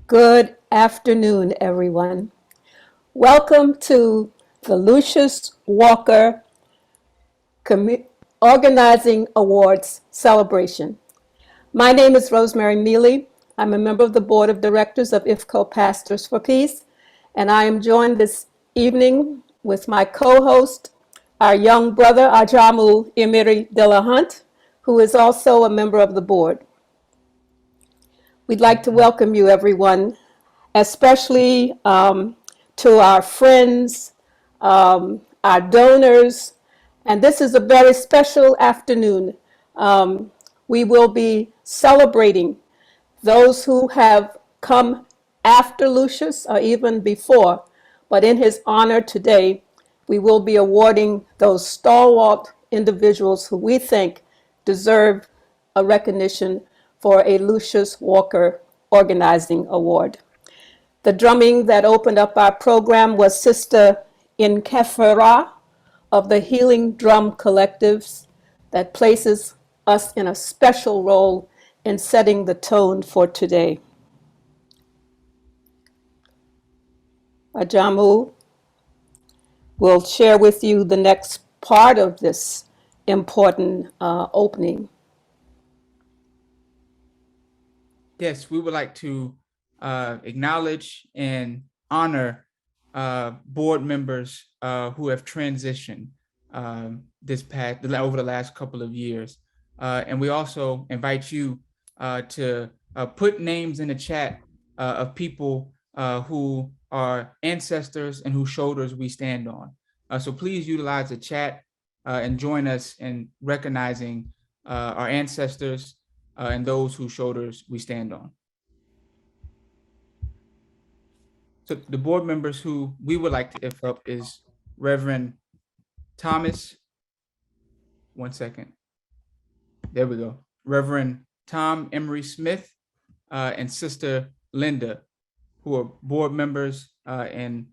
Good afternoon, everyone. Welcome to the Lucius Walker Commu- Organizing Awards celebration. My name is Rosemary Mealy. I'm a member of the Board of Directors of IFCO Pastors for Peace, and I am joined this evening with my co-host, our young brother, Ajamu Emiri De La Hunt, who is also a member of the board. We'd like to welcome you, everyone, especially to our friends, our donors, and this is a very special afternoon. We will be celebrating those who have come after Lucius or even before, but in his honor today, we will be awarding those stalwart individuals who we think deserve a recognition for a Lucius Walker Organizing Award. The drumming that opened up our program was Sister Inkefera of the Healing Drum Collectives that places us in a special role in setting the tone for today. Ajamu will share with you the next part of this important opening. Yes, we would like to acknowledge and honor board members who have transitioned over the last couple of years. And we also invite you to put names in the chat of people who are ancestors and whose shoulders we stand on. So please utilize the chat and join us in recognizing our ancestors and those whose shoulders we stand on. So the board members who we would like to lift up is Reverend Thomas. One second. There we go. Reverend Tom Emery Smith and Sister Linda, who are board members and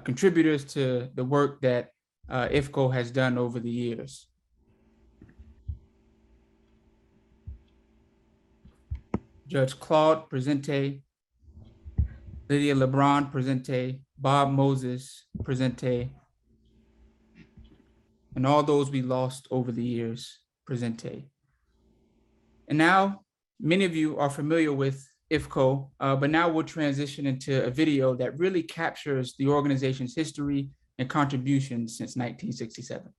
contributors to the work that IFCO has done over the years. Judge Claude Presente, Lydia LeBron Presente, Bob Moses Presente, and all those we lost over the years Presente. And now, many of you are familiar with IFCO, but now we'll transition into a video that really captures the organization's history and contributions since 1967.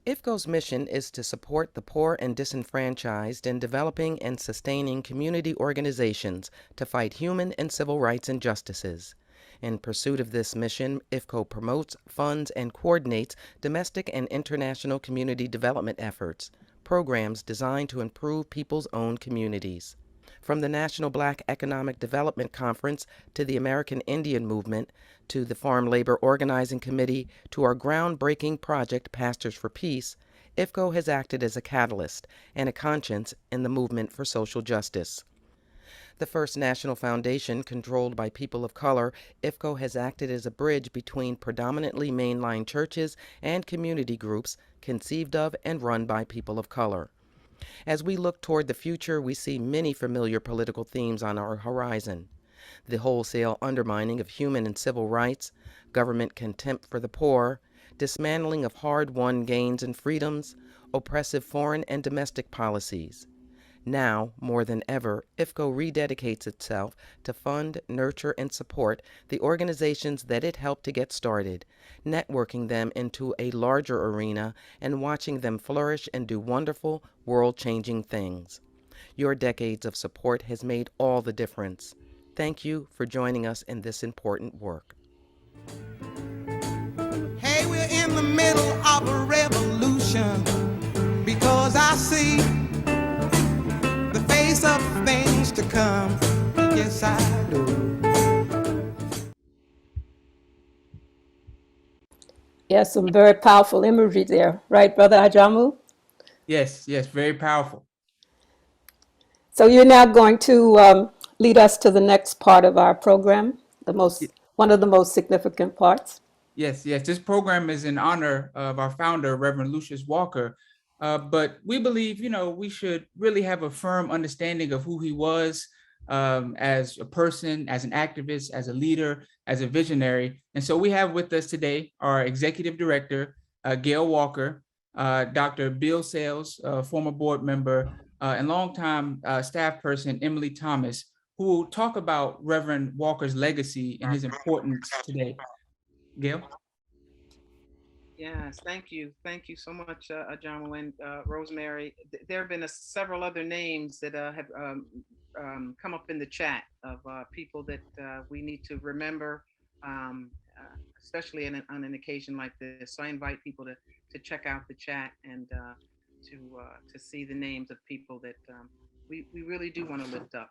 IFCO's mission is to support the poor and disenfranchised in developing and sustaining community organizations to fight human and civil rights injustices. In pursuit of this mission, IFCO promotes, funds, and coordinates domestic and international community development efforts, programs designed to improve people's own communities. From the National Black Economic Development Conference to the American Indian Movement to the Farm Labor Organizing Committee to our groundbreaking project Pastors for Peace, IFCO has acted as a catalyst and a conscience in the movement for social justice. The first national foundation controlled by people of color, IFCO has acted as a bridge between predominantly mainline churches and community groups conceived of and run by people of color. As we look toward the future, we see many familiar political themes on our horizon. The wholesale undermining of human and civil rights, government contempt for the poor, dismantling of hard-won gains and freedoms, oppressive foreign and domestic policies. Now, more than ever, IFCO rededicates itself to fund, nurture, and support the organizations that it helped to get started, networking them into a larger arena and watching them flourish and do wonderful, world-changing things. Your decades of support has made all the difference. Thank you for joining us in this important work. Hey, we're in the middle of a revolution because I see the face of things to come. Yes, I do. Yes, some very powerful imagery there, right, Brother Ajamu? Yes, very powerful. So you're now going to lead us to the next part of our program, one of the most significant parts. Yes. This program is in honor of our founder, Reverend Lucius Walker, But we believe, we should really have a firm understanding of who he was, as a person, as an activist, as a leader, as a visionary. And so we have with us today our executive director, Gail Walker, Dr. Bill Sales, former board member, and longtime staff person, Emily Thomas, who will talk about Reverend Walker's legacy and his importance today. Gail? Yes, thank you. Thank you so much, John and Rosemary. There have been several other names that have come up in the chat of people that we need to remember, especially on an occasion like this. So I invite people to check out the chat and to see the names of people that we really do want to lift up.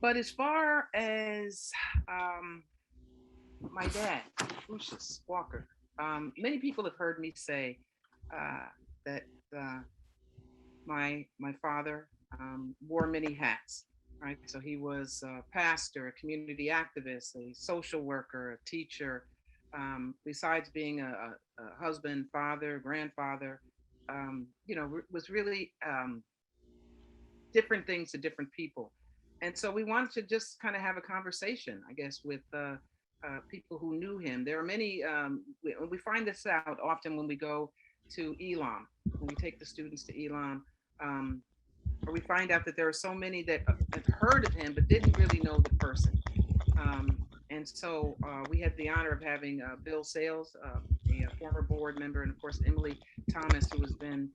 But as far as my dad, Lucius Walker, many people have heard me say that my father wore many hats, right? So he was a pastor, a community activist, a social worker, a teacher. Besides being a husband, father, grandfather, was really different things to different people. And so we wanted to just kind of have a conversation, I guess, with people who knew him. There are many, we find this out often when we go to Elam, when we take the students to Elam, or we find out that there are so many that have heard of him, but didn't really know the person. And so we had the honor of having Bill Sales, a former board member, and of course, Emily Thomas, who has been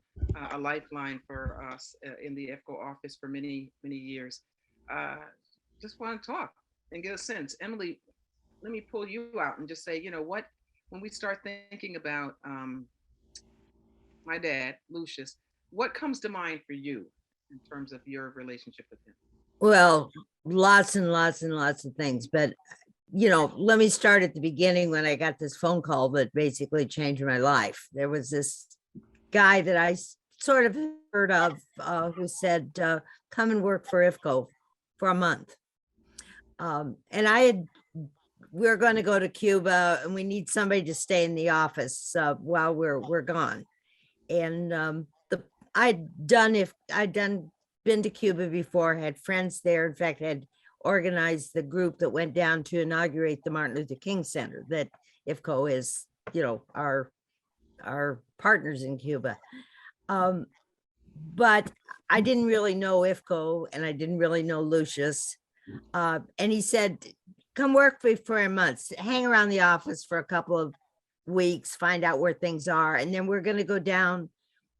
a lifeline for us in the EFCO office for many, many years. Just want to talk and get a sense. Emily, let me pull you out and just say, what, when we start thinking about my dad, Lucius, what comes to mind for you in terms of your relationship with him? Well, lots and lots and lots of things, but let me start at the beginning when I got this phone call that basically changed my life. There was this guy that I sort of heard of who said, come and work for IFCO for a month. And we were going to go to Cuba and we need somebody to stay in the office while we're gone. And I'd been to Cuba before, had friends there. In fact, had organized the group that went down to inaugurate the Martin Luther King Center that IFCO is, our partners in Cuba. But I didn't really know IFCO and I didn't really know Lucius. And he said, come work for a month, hang around the office for a couple of weeks, find out where things are. And then we're going to go down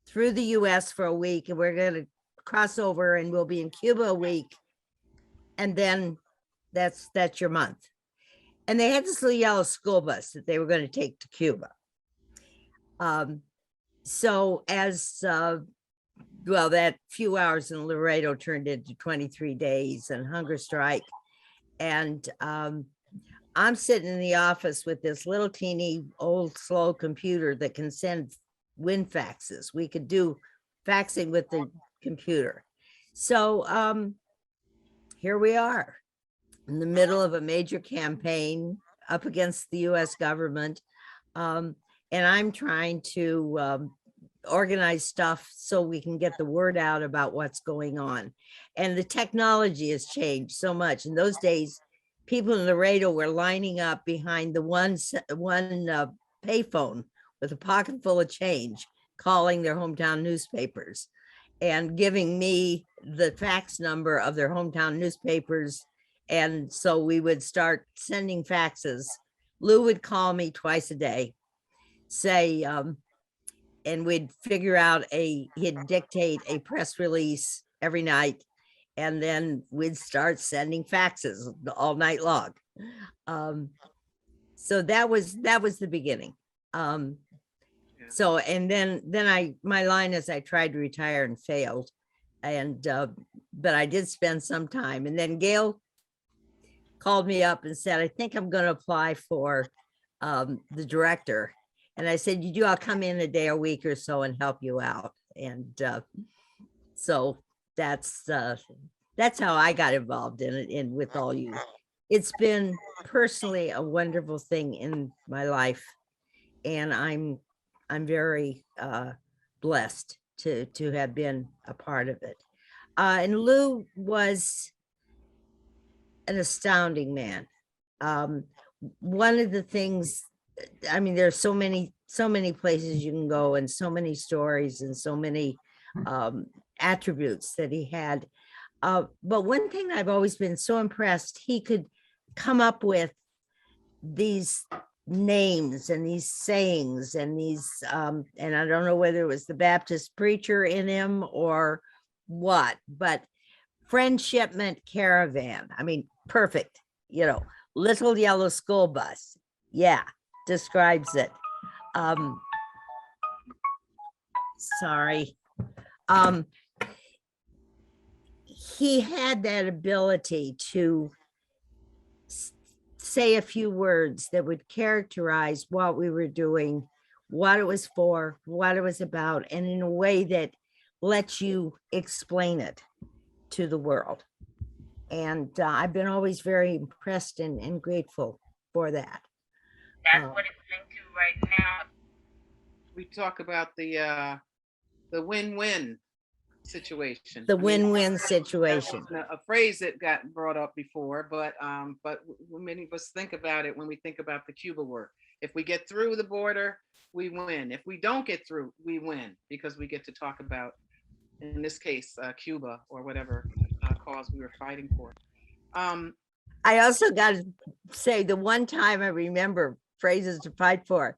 through the US for a week and we're going to cross over and we'll be in Cuba a week. And then that's your month. And they had this little yellow school bus that they were going to take to Cuba. So as, that few hours in Laredo turned into 23 days and hunger strike. And I'm sitting in the office with this little teeny old slow computer that can send wind faxes. We could do faxing with the computer. So here we are in the middle of a major campaign up against the US government. And I'm trying to organize stuff so we can get the word out about what's going on. And the technology has changed so much. In those days, people in Laredo were lining up behind the one payphone with a pocket full of change, calling their hometown newspapers and giving me the fax number of their hometown newspapers. And so we would start sending faxes. Lou would call me twice a day, say, and we'd figure out he'd dictate a press release every night. And then we'd start sending faxes all night long. So that was the beginning. So, and then my line is I tried to retire and failed. And, but I did spend some time. And then Gail called me up and said, I think I'm going to apply for the director. And I said, I'll come in a day a week or so and help you out. And so that's how I got involved in it and with all you. It's been personally a wonderful thing in my life. And I'm very blessed to have been a part of it. And Lou was an astounding man. One of the things, I mean, there's so many places you can go and so many stories and so many attributes that he had. But one thing I've always been so impressed, he could come up with these names and these sayings and these, and I don't know whether it was the Baptist preacher in him or what, but friendship meant caravan. I mean, perfect, you know, little yellow school bus. Yeah, describes it. Sorry. He had that ability to say a few words that would characterize what we were doing, what it was for, what it was about, and in a way that lets you explain it to the world. And I've been always very impressed and grateful for that. That's what it's into right now. We talk about the win-win situation. The I mean, win-win that situation. wasn't a phrase that got brought up before, but many of us think about it when we think about the Cuba work. If we get through the border, we win. If we don't get through, we win, because we get to talk about, in this case, Cuba or whatever cause we were fighting for. I also got to say, the one time I remember phrases to fight for,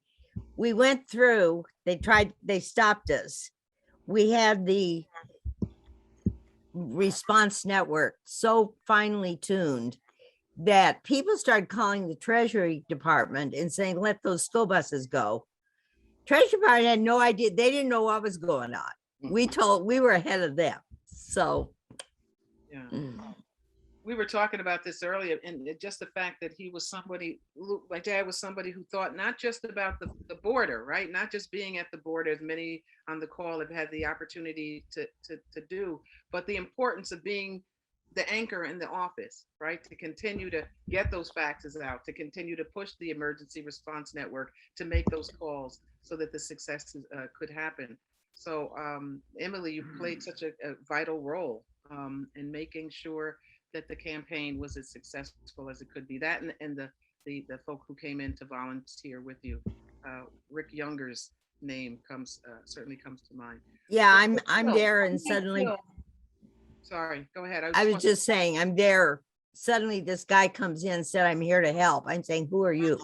we went through, they stopped us. We had the response network so finely tuned that people started calling the Treasury Department and saying, let those school buses go. Treasury Department had no idea. They didn't know what was going on. We were ahead of them. So yeah. We were talking about this earlier, and just the fact that he was somebody, my dad was somebody who thought not just about the border, right? Not just being at the border, as many on the call have had the opportunity to do, but the importance of being the anchor in the office, right? To continue to get those faxes out, to continue to push the emergency response network, to make those calls so that the success could happen. So Emily, you played such a vital role in making sure that the campaign was as successful as it could be. That and the folk who came in to volunteer with you. Rick Younger's name certainly comes to mind. yeah, I'm there, and suddenly, sorry, go ahead. I was just saying, I'm there. Suddenly this guy comes in and said, I'm here to help. I'm saying, who are you?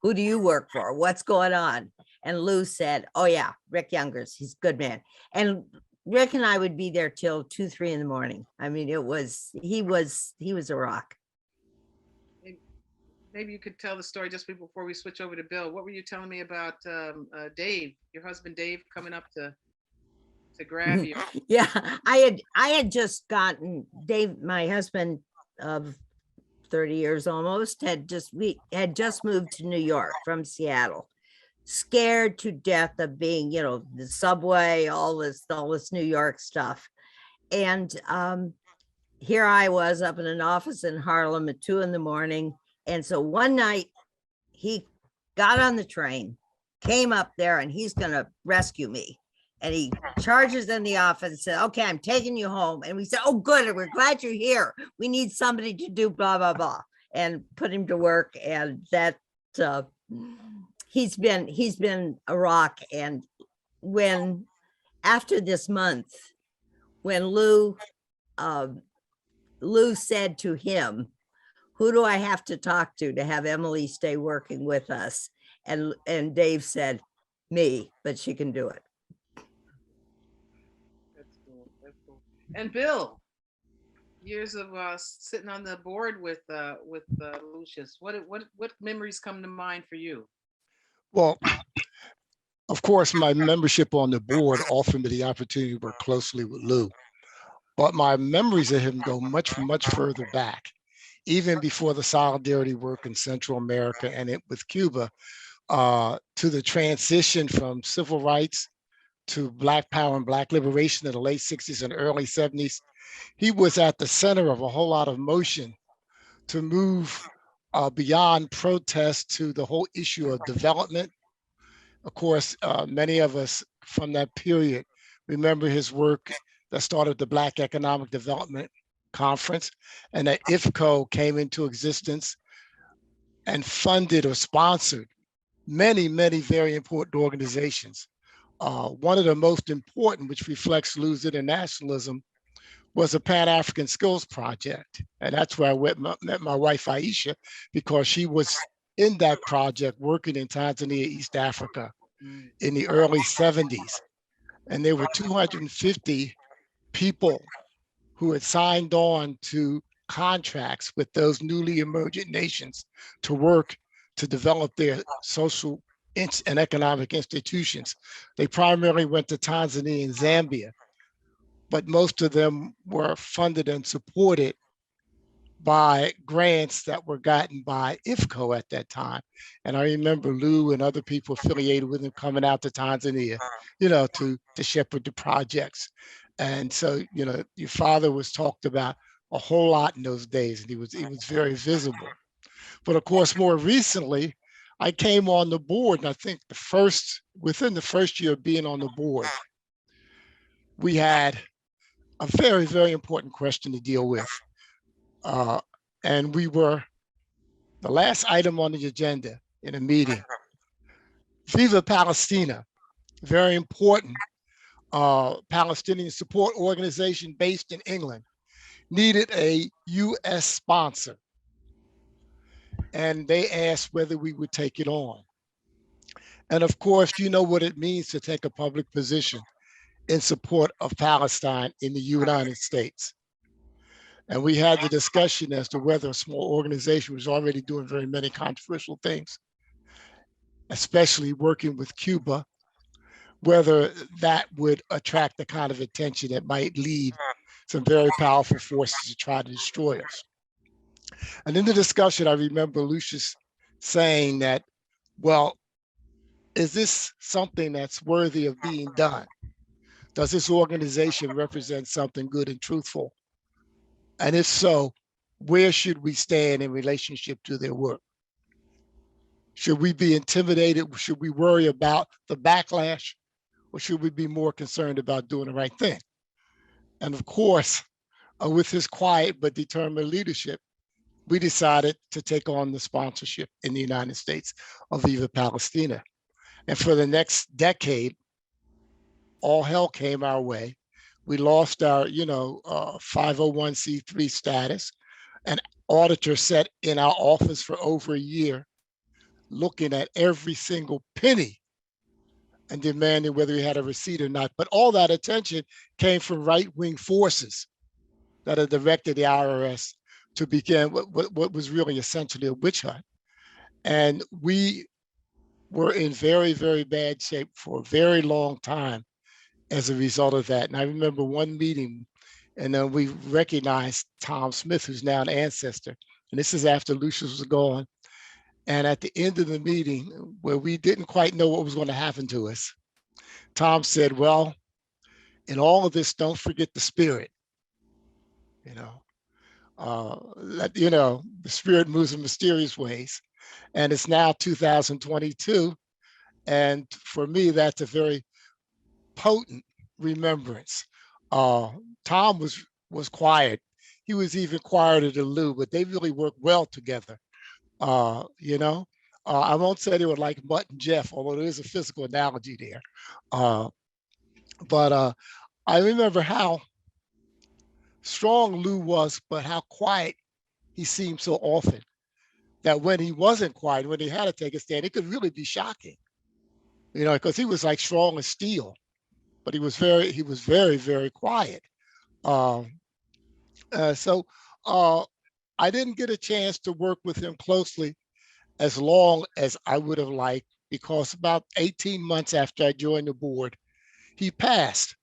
Who do you work for? What's going on? And Lou said, oh yeah, Rick Youngers, he's a good man. And Rick and I would be there till 2, 3 in the morning. I mean, he was a rock. Maybe you could tell the story just before we switch over to Bill. What were you telling me about Dave, your husband Dave, coming up to grab you? Yeah, I had just gotten Dave, my husband of 30 years almost, we had just moved to New York from Seattle, scared to death of being, you know, the subway, all this New York stuff. And here I was up in an office in Harlem at 2 in the morning. And so one night he got on the train, came up there, and he's going to rescue me. And he charges in the office and said, okay, I'm taking you home. And we said, oh, good. We're glad you're here. We need somebody to do blah, blah, blah, and put him to work. And that, he's been a rock. And when, after this month, when Lou said to him, who do I have to talk to have Emily stay working with us? And Dave said, me, but she can do it. That's cool. That's cool. And Bill, years of sitting on the board with Lucius. What memories come to mind for you? Well, of course, my membership on the board offered me the opportunity to work closely with Lou. But my memories of him go much, much further back, even before the solidarity work in Central America and it with Cuba, to the transition from civil rights to Black power and Black liberation in the late 60s and early 70s. He was at the center of a whole lot of motion to move beyond protest to the whole issue of development. Of course, many of us from that period. Remember his work that started the Black Economic Development Conference, and that IFCO came into existence and funded or sponsored many, many very important organizations. One of the most important, which reflects Lou's internationalism, was a Pan-African Skills Project. And that's where I met my wife, Aisha, because she was in that project working in Tanzania, East Africa in the early 70s. And there were 250 people who had signed on to contracts with those newly emergent nations to work to develop their social and economic institutions. They primarily went to Tanzania and Zambia, but most of them were funded and supported by grants that were gotten by IFCO at that time. And I remember Lou and other people affiliated with him coming out to Tanzania, to shepherd the projects. And so, your father was talked about a whole lot in those days, and he was very visible. But of course, more recently, I came on the board, and I think within the first year of being on the board, we had a very, very important question to deal with. And we were the last item on the agenda in a meeting. Viva Palestina, very important Palestinian support organization based in England, needed a US sponsor. And they asked whether we would take it on. And of course, you know what it means to take a public position in support of Palestine in the United States. And we had the discussion as to whether a small organization was already doing very many controversial things, especially working with Cuba, whether that would attract the kind of attention that might lead some very powerful forces to try to destroy us. And in the discussion, I remember Lucius saying that, well, is this something that's worthy of being done? Does this organization represent something good and truthful? And if so, where should we stand in relationship to their work? Should we be intimidated? Should we worry about the backlash? Or should we be more concerned about doing the right thing? And of course, with his quiet but determined leadership, we decided to take on the sponsorship in the United States of Viva Palestina. And for the next decade, all hell came our way. We lost our, 501c3 status. An auditor sat in our office for over a year, looking at every single penny and demanding whether we had a receipt or not. But all that attention came from right-wing forces that had directed the IRS to begin what was really essentially a witch hunt. And we were in very, very bad shape for a very long time as a result of that. And I remember one meeting, and then we recognized Tom Smith, who's now an ancestor. And this is after Lucius was gone. And at the end of the meeting, where we didn't quite know what was going to happen to us, Tom said, well, in all of this, don't forget the spirit. The spirit moves in mysterious ways. And it's now 2022. And for me, that's a very potent remembrance. Tom was quiet. He was even quieter than Lou, but they really worked well together. I won't say they were like Mutt and Jeff, although there is a physical analogy there. But I remember how strong Lou was, but how quiet he seemed so often. That when he wasn't quiet, when he had to take a stand, it could really be shocking. Because he was like strong as steel, but he was very, very quiet. So I didn't get a chance to work with him closely as long as I would have liked, because about 18 months after I joined the board, he passed.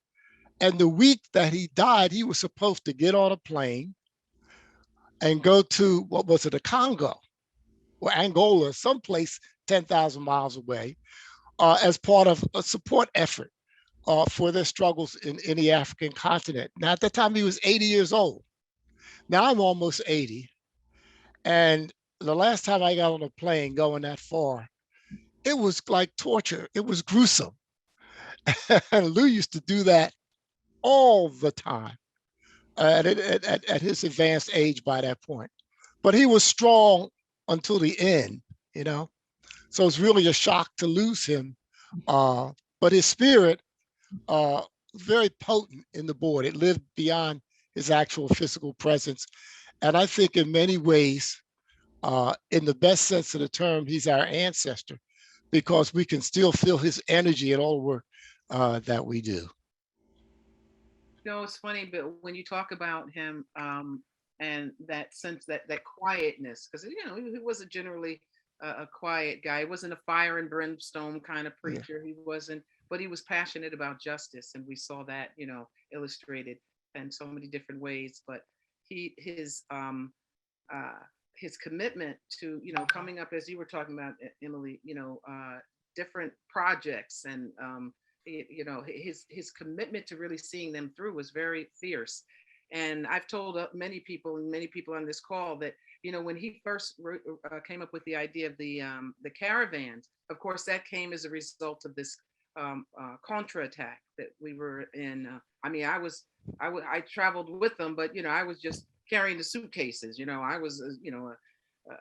And the week that he died, he was supposed to get on a plane and go to, the Congo or Angola, someplace 10,000 miles away, as part of a support effort for their struggles in the African continent. Now, at that time, he was 80 years old. Now I'm almost 80. And the last time I got on a plane going that far, it was like torture. It was gruesome. And Lou used to do that all the time at his advanced age by that point. But he was strong until the end, you know. So it's really a shock to lose him. But his spirit, uh, very potent in the board. It lived beyond his actual physical presence. And I think in many ways, in the best sense of the term, he's our ancestor because we can still feel his energy in all the work that we do. No, it's funny, but when you talk about him, and that sense, that quietness, because he wasn't generally a quiet guy. He wasn't a fire and brimstone kind of Yeah. preacher. He wasn't, but he was passionate about justice, and we saw that illustrated in so many different ways. But he uh, his commitment to coming up, as you were talking about, Emily, different projects, and his commitment to really seeing them through was very fierce. And I've told many people, and many people on this call, that when he first came up with the idea of the caravans, of course that came as a result of this contra attack that we were in. I mean, I traveled with them, but I was just carrying the suitcases. I was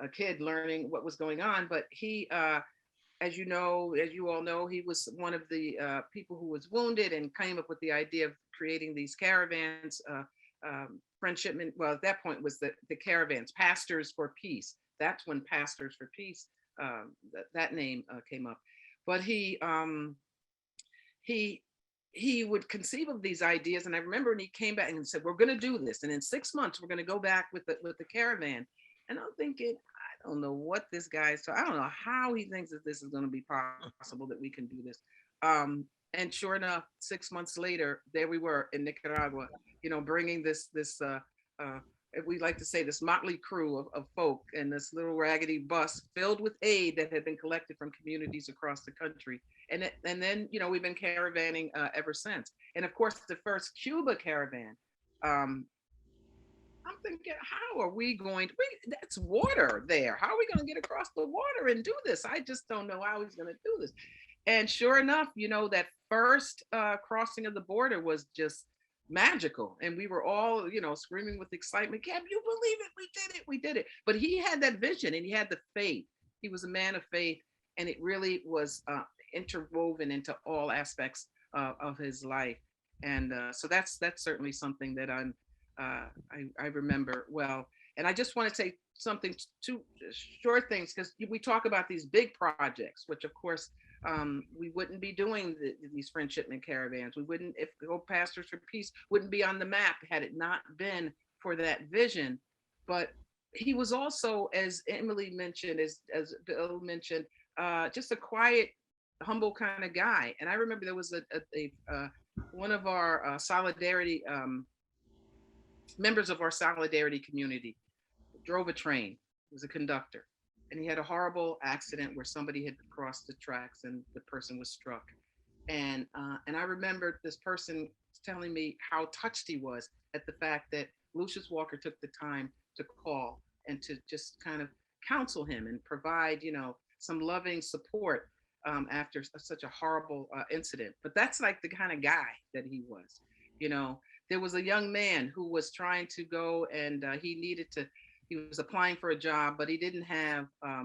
a kid learning what was going on. But he, as you all know, he was one of the people who was wounded and came up with the idea of creating these caravans. Friendship, well, at that point was the caravans, Pastors for Peace. That's when Pastors for Peace, that name came up. But he would conceive of these ideas, and I remember when he came back and said, "We're going to do this, and in 6 months we're going to go back with the caravan." And I'm thinking, I don't know what this guy is. I don't know how he thinks that this is going to be possible, that we can do this. And sure enough, 6 months later, there we were in Nicaragua, bringing this we like to say, this motley crew of folk, and this little raggedy bus filled with aid that had been collected from communities across the country. And then we've been caravanning ever since. And of course, the first Cuba caravan. I'm thinking, how are we going to? That's water there. How are we going to get across the water and do this? I just don't know how he's going to do this. And sure enough, that first crossing of the border was just magical, and we were all screaming with excitement. Can you believe it? We did it. We did it. But he had that vision, and he had the faith. He was a man of faith, and it really was interwoven into all aspects of his life. And so that's certainly something that I remember well. And I just want to say something, two short things, because we talk about these big projects, which of course we wouldn't be doing these friendship and caravans. We wouldn't, if Go Pastors for Peace wouldn't be on the map had it not been for that vision. But he was also, as Emily mentioned, as Bill mentioned, just a quiet, humble kind of guy. And I remember there was one of our solidarity members of our solidarity community drove a train, was a conductor, and he had a horrible accident where somebody had crossed the tracks and the person was struck. And I remember this person telling me how touched he was at the fact that Lucius Walker took the time to call and to just kind of counsel him and provide, some loving support after such a horrible incident. But that's like the kind of guy that he was. There was a young man who was trying to go, and he was applying for a job, but he didn't have a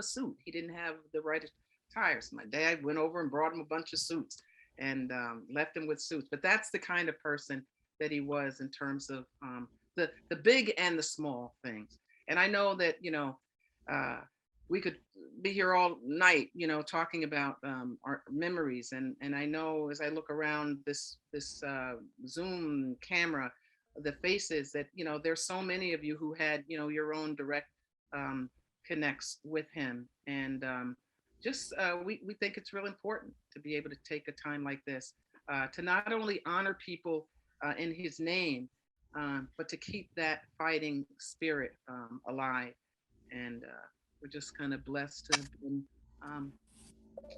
suit. He didn't have the right attire. So my dad went over and brought him a bunch of suits and left him with suits. But that's the kind of person that he was in terms of the big and the small things. And I know that we could be here all night, talking about our memories. And I know as I look around this Zoom camera, the faces that, there's so many of you who had, your own direct connects with him. And we think it's real important to be able to take a time like this to not only honor people in his name, but to keep that fighting spirit alive. And we're just kind of blessed to have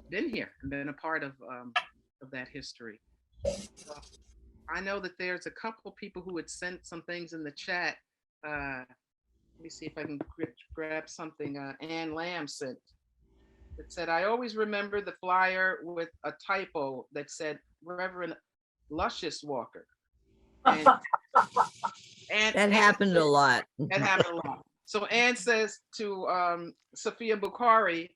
been here and been a part of that history. So I know that there's a couple people who had sent some things in the chat. Let me see if I can grab something. Ann Lamb sent It said, I always remember the flyer with a typo that said Reverend Lucius Walker. And, That happened a lot. That happened a lot. So Anne says to Sophia Bukhari,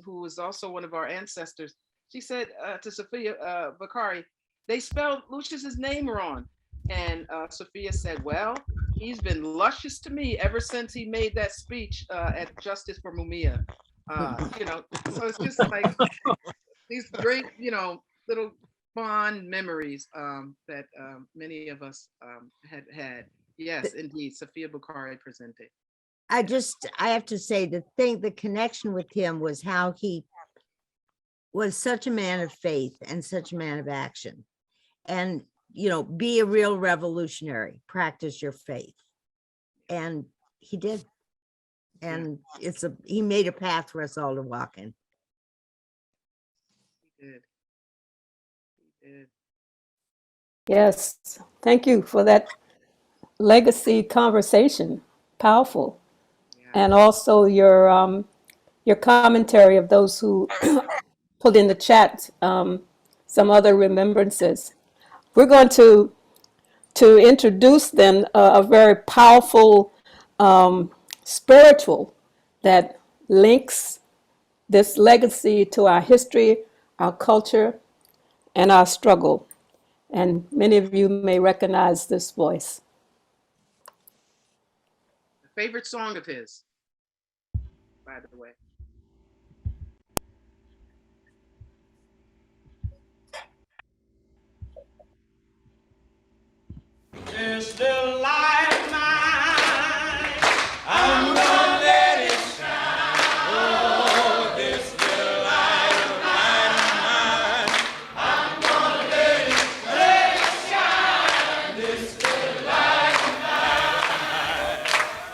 who was also one of our ancestors, she said to Sophia Bukhari, they spelled Lucius's name wrong. And Sophia said, well, he's been luscious to me ever since he made that speech at Justice for Mumia. So it's just like these great, little fond memories that many of us had. Yes, indeed, Sophia Bukhari presented. I have to say, the connection with him was how he was such a man of faith and such a man of action. And, be a real revolutionary, practice your faith. And he did. And he made a path for us all to walk in. He did. He did. Yes, thank you for that legacy conversation. Powerful. Yeah. And also your commentary of those who put in the chat some other remembrances. We're going to introduce then a very powerful spiritual that links this legacy to our history, our culture, and our struggle. And many of you may recognize this voice. A favorite song of his, by the way. This little light of mine, I'm gonna let it shine. Oh, this little light of mine, I'm gonna let it shine. This little light of mine,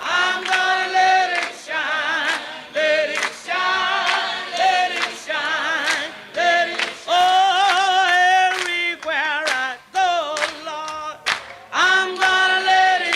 I'm gonna let it shine, let it shine, let it shine, let it. Oh, everywhere I go, Lord, I'm gonna let it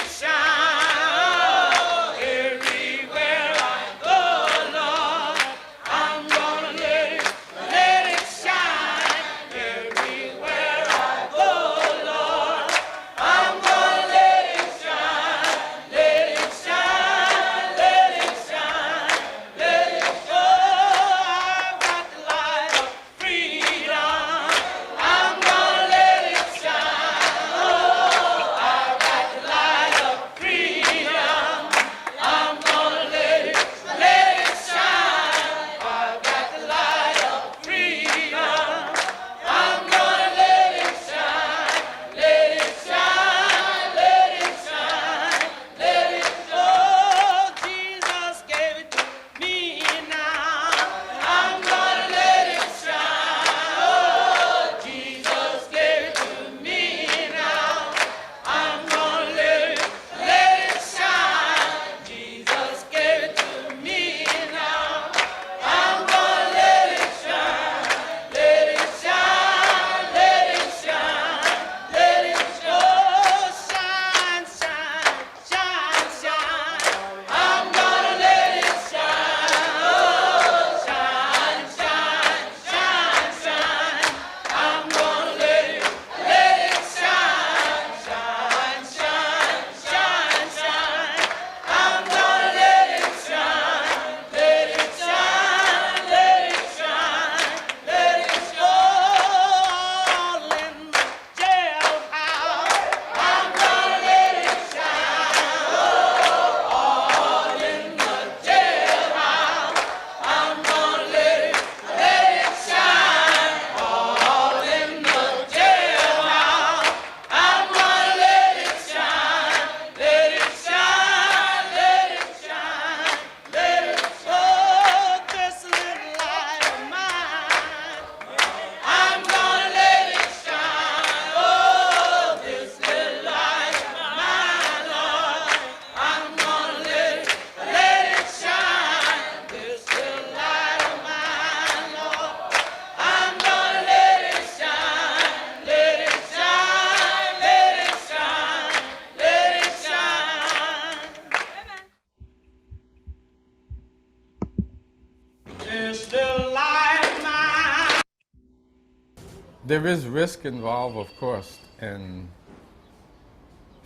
There is risk involved, of course, in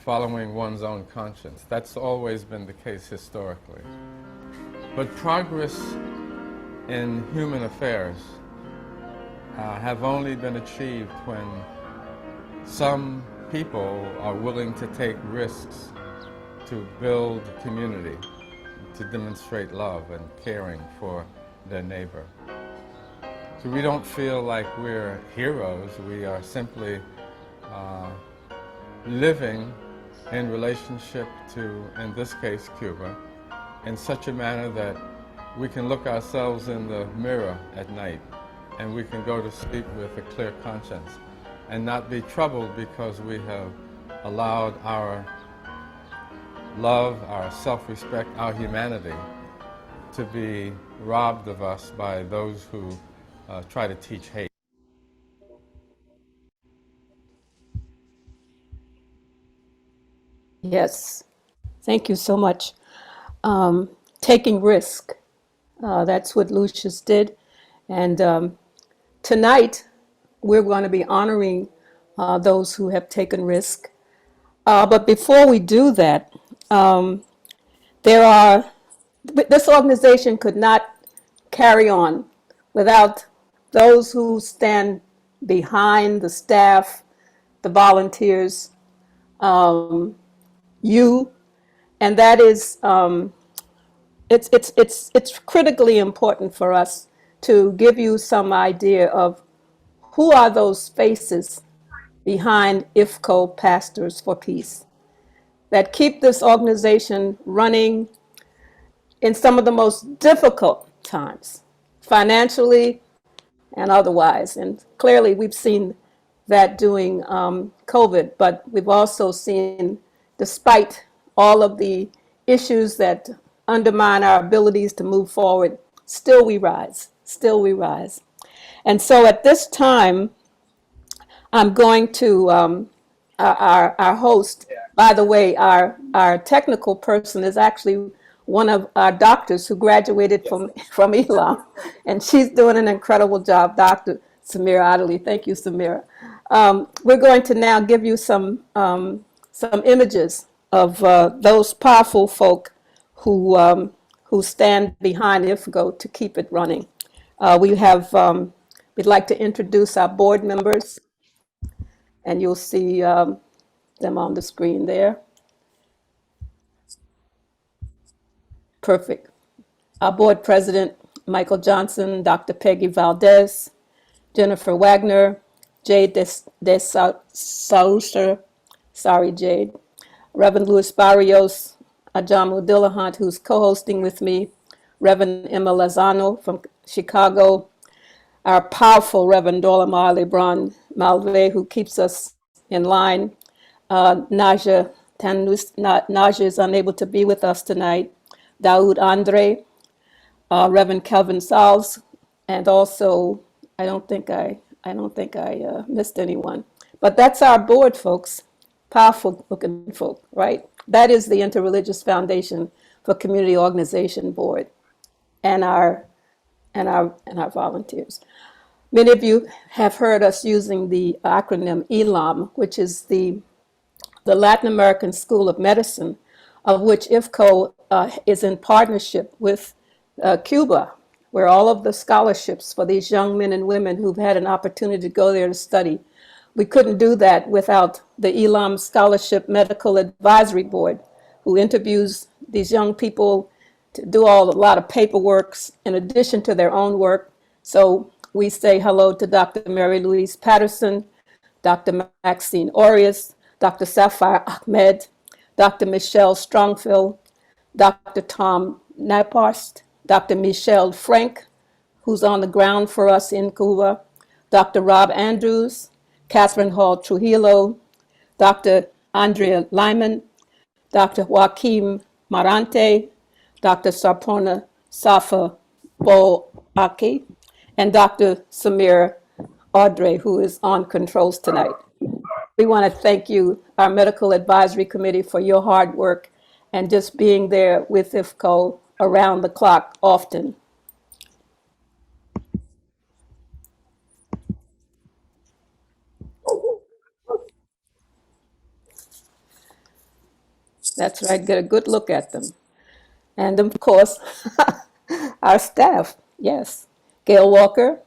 following one's own conscience. That's always been the case historically. But progress in human affairs have only been achieved when some people are willing to take risks to build community, to demonstrate love and caring for their neighbor. So we don't feel like we're heroes. We are simply living in relationship to, in this case, Cuba, in such a manner that we can look ourselves in the mirror at night and we can go to sleep with a clear conscience and not be troubled because we have allowed our love, our self-respect, our humanity to be robbed of us by those who try to teach hate. Yes, thank you so much. Taking risk, that's what Lucius did. And tonight, we're going to be honoring those who have taken risk. But before we do that, this organization could not carry on without those who stand behind the staff, the volunteers, you, and that is it's critically important for us to give you some idea of who are those faces behind IFCO Pastors for Peace that keep this organization running in some of the most difficult times, financially and otherwise. And clearly, we've seen that during COVID, but we've also seen, despite all of the issues that undermine our abilities to move forward, still we rise, still we rise. And so at this time, I'm going to, our host, by the way, our technical person is actually one of our doctors who graduated from Elam, and she's doing an incredible job, Dr. Samira Adderley. Thank you, Samira. We're going to now give you some images of those powerful folk who stand behind IFGO to keep it running. We'd like to introduce our board members, and you'll see them on the screen there. Perfect. Our board president, Michael Johnson, Dr. Peggy Valdez, Jennifer Wagner, Jade Sauster, sorry, Jade, Reverend Luis Barrios, Ajamu Dillahunt, who's co-hosting with me, Reverend Emma Lozano from Chicago, our powerful Reverend Dolamar Lebron Malve, who keeps us in line. Naja is unable to be with us tonight. Daoud Andre, Reverend Kelvin Salves, and also I don't think I missed anyone. But that's our board, folks. Powerful looking folk, right? That is the Interreligious Foundation for Community Organization Board, and our volunteers. Many of you have heard us using the acronym ELAM, which is the Latin American School of Medicine, of which IFCO is in partnership with Cuba, where all of the scholarships for these young men and women who've had an opportunity to go there to study. We couldn't do that without the ELAM Scholarship Medical Advisory Board, who interviews these young people to do a lot of paperwork in addition to their own work. So we say hello to Dr. Mary Louise Patterson, Dr. Maxine Orius, Dr. Sapphire Ahmed, Dr. Michelle Strongfield, Dr. Tom Naparst, Dr. Michelle Frank, who's on the ground for us in Cuba, Dr. Rob Andrews, Catherine Hall Trujillo, Dr. Andrea Lyman, Dr. Joaquim Marante, Dr. Sarpona Safa Boaki, and Dr. Samir Audrey, who is on controls tonight. We want to thank you, our Medical Advisory Committee, for your hard work and just being there with IFCO around the clock often. That's right, get a good look at them. And of course, our staff, yes. Gail Walker,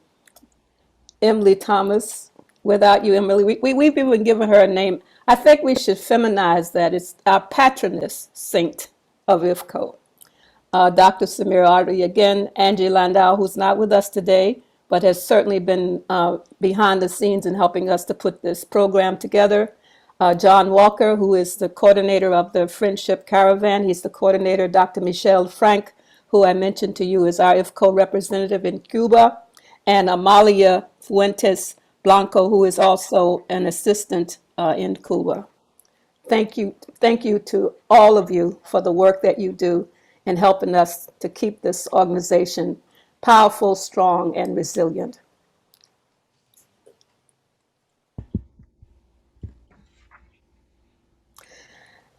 Emily Thomas. Without you, Emily, we've even given her a name. I think we should feminize that. It's our patroness saint of IFCO. Dr. Samir Ardi, again, Angie Landau, who's not with us today, but has certainly been behind the scenes in helping us to put this program together. John Walker, who is the coordinator of the Friendship Caravan. He's the coordinator. Dr. Michelle Frank, who I mentioned to you, is our IFCO representative in Cuba. And Amalia Fuentes Blanco, who is also an assistant in Cuba. Thank you to all of you for the work that you do in helping us to keep this organization powerful, strong, and resilient.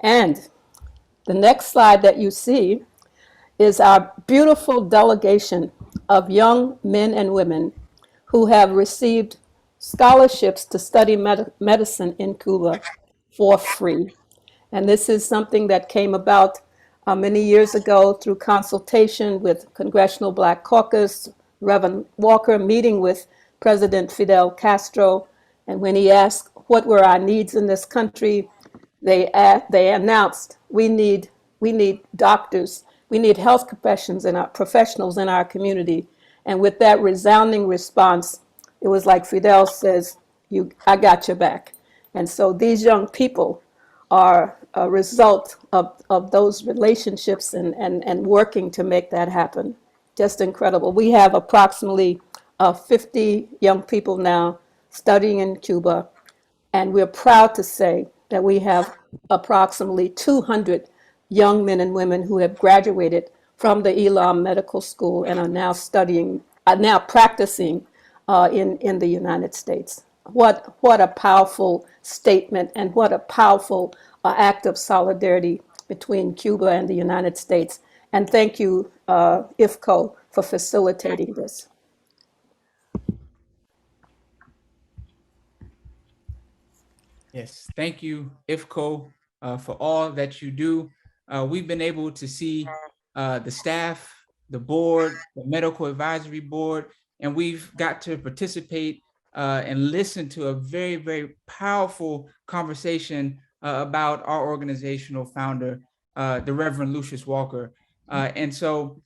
And the next slide that you see is our beautiful delegation of young men and women who have received scholarships to study medicine in Cuba for free. And this is something that came about many years ago through consultation with Congressional Black Caucus, Reverend Walker meeting with President Fidel Castro. And when he asked what were our needs in this country, they announced we need doctors, we need health professions and our professionals in our community. And with that resounding response, it was like Fidel says, I got your back. And so these young people are a result of those relationships and working to make that happen. Just incredible. We have approximately 50 young people now studying in Cuba, and we're proud to say that we have approximately 200 young men and women who have graduated from the Elam Medical School and are now practicing in the United States. What a powerful statement and what a powerful act of solidarity between Cuba and the United States. And thank you, IFCO, for facilitating this. Yes, thank you, IFCO, for all that you do. We've been able to see the staff, the board, the medical advisory board, and we've got to participate and listen to a very, very powerful conversation about our organizational founder, the Reverend Lucius Walker. And so,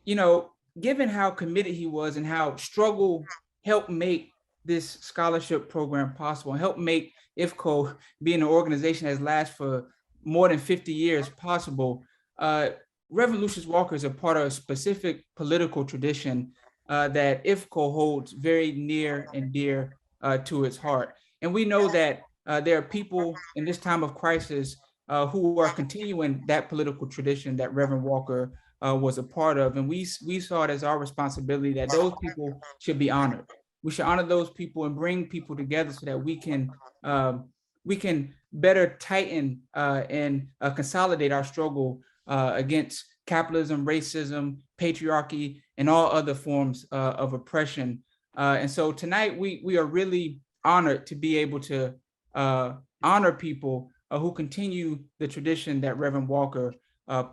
you know, given how committed he was and how struggle helped make this scholarship program possible and helped make IFCO being an organization that has lasted for more than 50 years possible, Reverend Lucius Walker is a part of a specific political tradition that IFCO holds very near and dear to its heart. And we know that there are people in this time of crisis who are continuing that political tradition that Reverend Walker was a part of. And we saw it as our responsibility that those people should be honored. We should honor those people and bring people together so that we can better tighten and consolidate our struggle against capitalism, racism, patriarchy, and all other forms of oppression. And so tonight we are really honored to be able to honor people who continue the tradition that Reverend Walker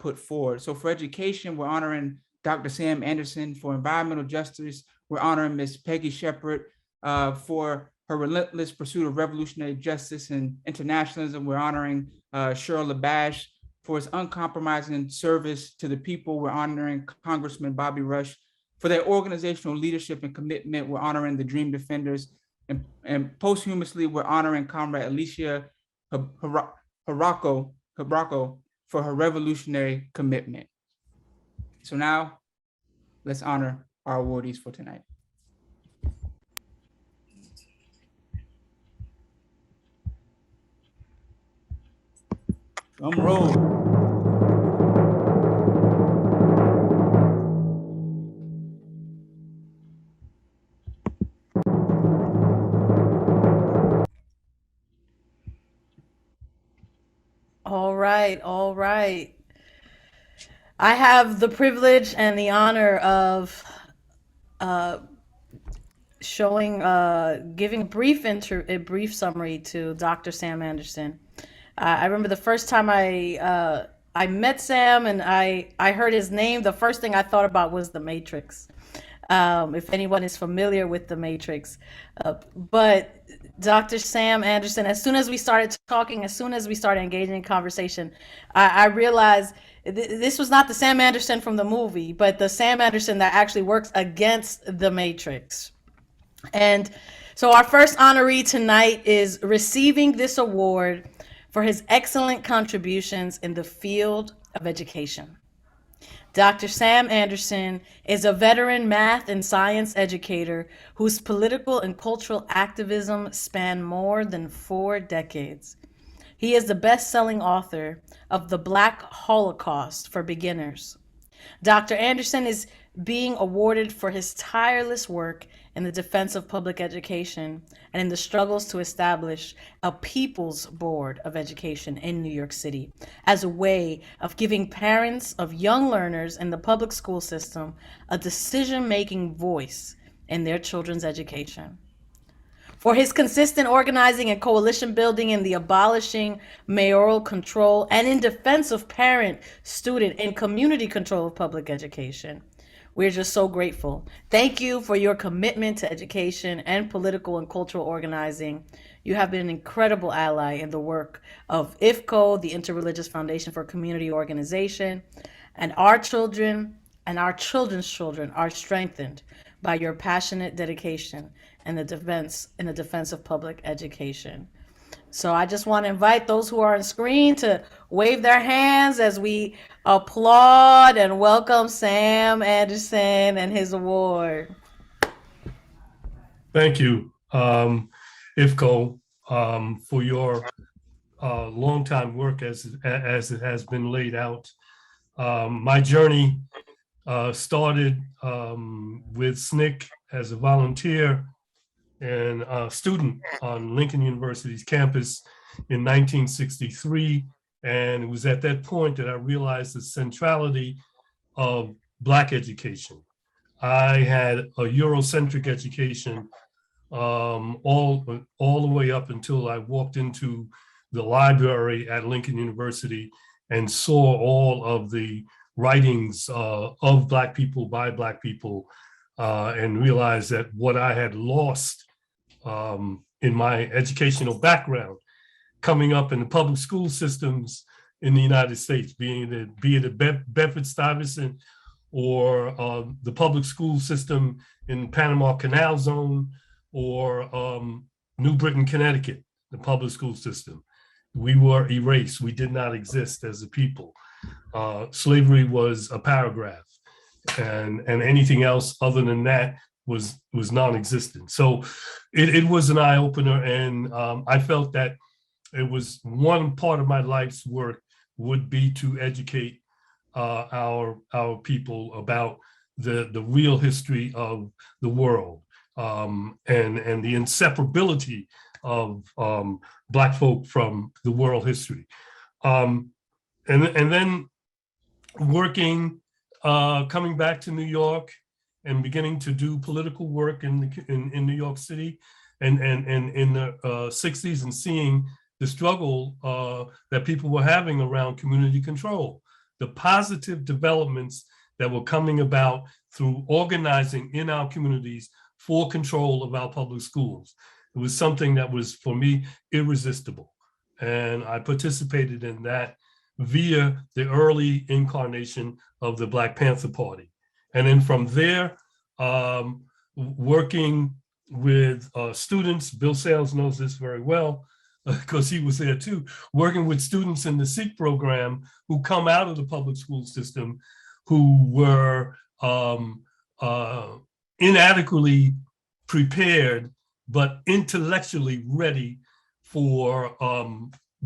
put forward. So for education, we're honoring Dr. Sam Anderson. For environmental justice, we're honoring Ms. Peggy Shepard. For her relentless pursuit of revolutionary justice and internationalism, we're honoring Cheryl LaBash. For his uncompromising service to the people, we're honoring Congressman Bobby Rush. For their organizational leadership and commitment, we're honoring the Dream Defenders. And posthumously, we're honoring Comrade Alicia Harako for her revolutionary commitment. So now, let's honor our awardees for tonight. Drum roll. All right, all right. I have the privilege and the honor of giving a brief summary to Dr. Sam Anderson. I remember the first time I met Sam and I heard his name. The first thing I thought about was The Matrix. If anyone is familiar with The Matrix, but Dr. Sam Anderson, as soon as we started talking, as soon as we started engaging in conversation, I realized this was not the Sam Anderson from the movie, but the Sam Anderson that actually works against the Matrix. And so our first honoree tonight is receiving this award for his excellent contributions in the field of education. Dr. Sam Anderson is a veteran math and science educator whose political and cultural activism span more than 4 decades. He is the best-selling author of The Black Holocaust for Beginners. Dr. Anderson is being awarded for his tireless work in the defense of public education and in the struggles to establish a People's Board of Education in New York City as a way of giving parents of young learners in the public school system a decision-making voice in their children's education. For his consistent organizing and coalition building in the abolishing mayoral control and in defense of parent, student, and community control of public education. We're just so grateful. Thank you for your commitment to education and political and cultural organizing. You have been an incredible ally in the work of IFCO, the Interreligious Foundation for Community Organization, and our children and our children's children are strengthened by your passionate dedication in the defense of public education. So I just want to invite those who are on screen to wave their hands as we applaud and welcome Sam Anderson and his award. Thank you, IFCO, for your long-time work as it has been laid out. My journey started with SNCC as a volunteer and a student on Lincoln University's campus in 1963. And it was at that point that I realized the centrality of Black education. I had a Eurocentric education all the way up until I walked into the library at Lincoln University and saw all of the writings of Black people by Black people and realized that what I had lost in my educational background, coming up in the public school systems in the United States, be it at Bedford-Stuyvesant or the public school system in Panama Canal Zone or New Britain, Connecticut, the public school system. We were erased. We did not exist as a people. Slavery was a paragraph, and anything else other than that was non-existent. So it was an eye-opener, and I felt that it was one part of my life's work would be to educate our people about the real history of the world and the inseparability of Black folk from the world history. And then working, coming back to New York and beginning to do political work in New York City and in the 60s, and seeing the struggle that people were having around community control, the positive developments that were coming about through organizing in our communities for control of our public schools. It was something that was, for me, irresistible. And I participated in that via the early incarnation of the Black Panther Party. And then from there, working with students, Bill Sales knows this very well, because he was there too, working with students in the SEEK program who come out of the public school system, who were inadequately prepared, but intellectually ready for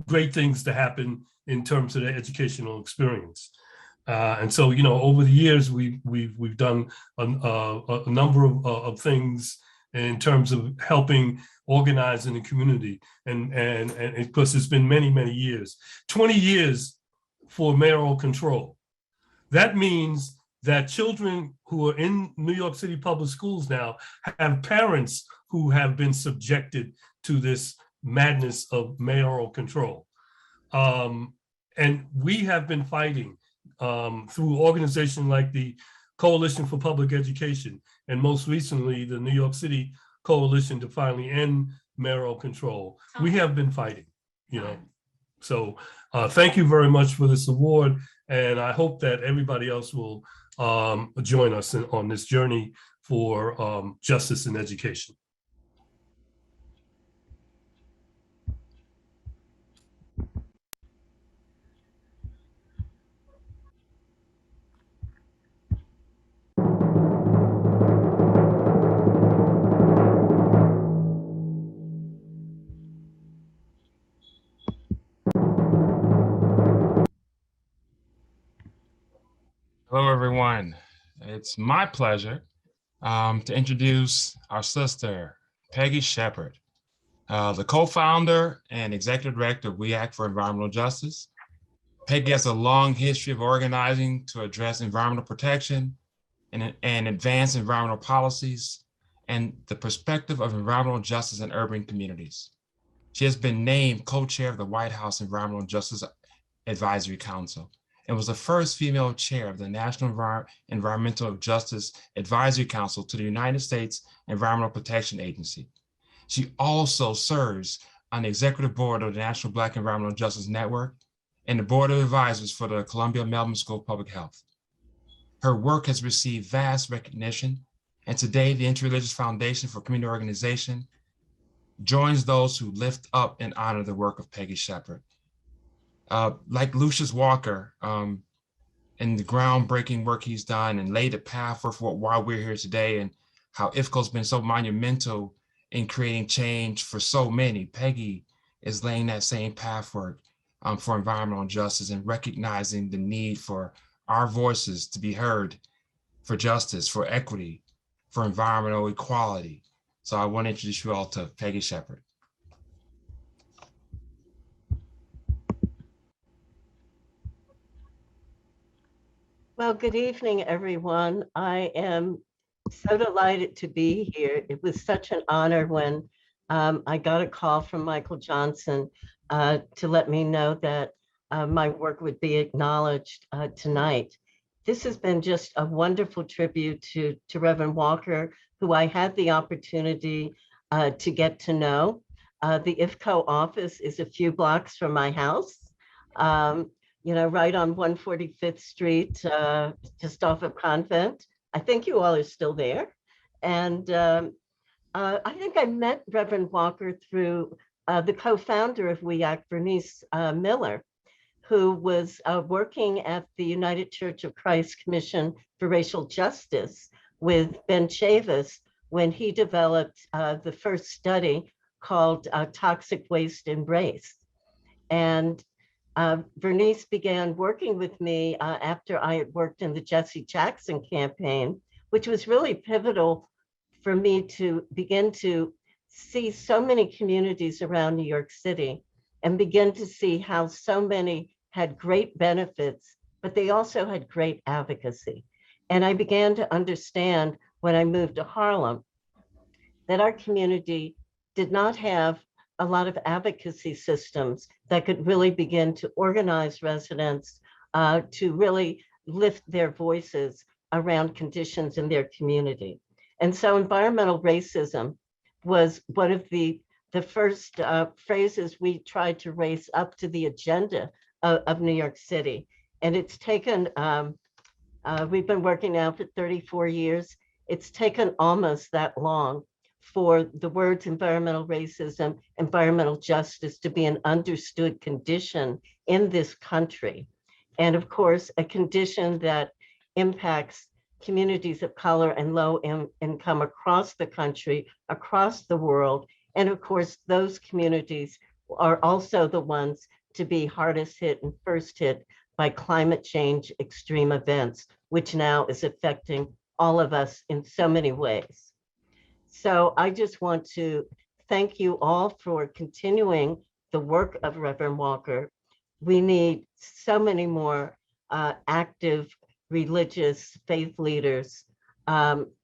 great things to happen in terms of their educational experience. And so, you know, over the years, we've done a number of things in terms of helping organize in the community. And of course, it's been many, many years, 20 years for mayoral control. That means that children who are in New York City public schools now have parents who have been subjected to this madness of mayoral control. And we have been fighting through organizations like the Coalition for Public Education, and most recently, the New York City Coalition to finally end mayoral control. We have been fighting, you know. So thank you very much for this award. And I hope that everybody else will join us on this journey for justice in education. Hello, everyone. It's my pleasure to introduce our sister, Peggy Shepard, the co-founder and executive director of We Act for Environmental Justice. Peggy has a long history of organizing to address environmental protection and advance environmental policies and the perspective of environmental justice in urban communities. She has been named co-chair of the White House Environmental Justice Advisory Council and was the first female chair of the National Environmental Justice Advisory Council to the United States Environmental Protection Agency. She also serves on the executive board of the National Black Environmental Justice Network and the board of advisors for the Columbia Melbourne School of Public Health. Her work has received vast recognition, and today the Interreligious Foundation for Community Organization joins those who lift up and honor the work of Peggy Shepard. Like Lucius Walker, and the groundbreaking work he's done and laid the path for why we're here today, and how IFCO's been so monumental in creating change for so many. Peggy is laying that same pathwork for environmental justice and recognizing the need for our voices to be heard, for justice, for equity, for environmental equality. So I want to introduce you all to Peggy Shepard. Well, good evening, everyone. I am so delighted to be here. It was such an honor when I got a call from Michael Johnson to let me know that my work would be acknowledged tonight. This has been just a wonderful tribute to Reverend Walker, who I had the opportunity to get to know. The IFCO office is a few blocks from my house. You know, right on 145th Street, just off of Convent. I think you all are still there. And I think I met Reverend Walker through the co-founder of We Act, Bernice Miller, who was working at the United Church of Christ Commission for Racial Justice with Ben Chavis when he developed the first study called Toxic Waste Embrace. And Bernice began working with me after I had worked in the Jesse Jackson campaign, which was really pivotal for me to begin to see so many communities around New York City and begin to see how so many had great benefits, but they also had great advocacy. And I began to understand when I moved to Harlem that our community did not have a lot of advocacy systems that could really begin to organize residents to really lift their voices around conditions in their community. And so environmental racism was one of the first phrases we tried to raise up to the agenda of New York City. And it's taken, we've been working now for 34 years. It's taken almost that long for the words environmental racism, environmental justice to be an understood condition in this country. And of course, a condition that impacts communities of color and low income across the country, across the world. And of course, those communities are also the ones to be hardest hit and first hit by climate change extreme events, which now is affecting all of us in so many ways. So I just want to thank you all for continuing the work of Reverend Walker. We need so many more active religious faith leaders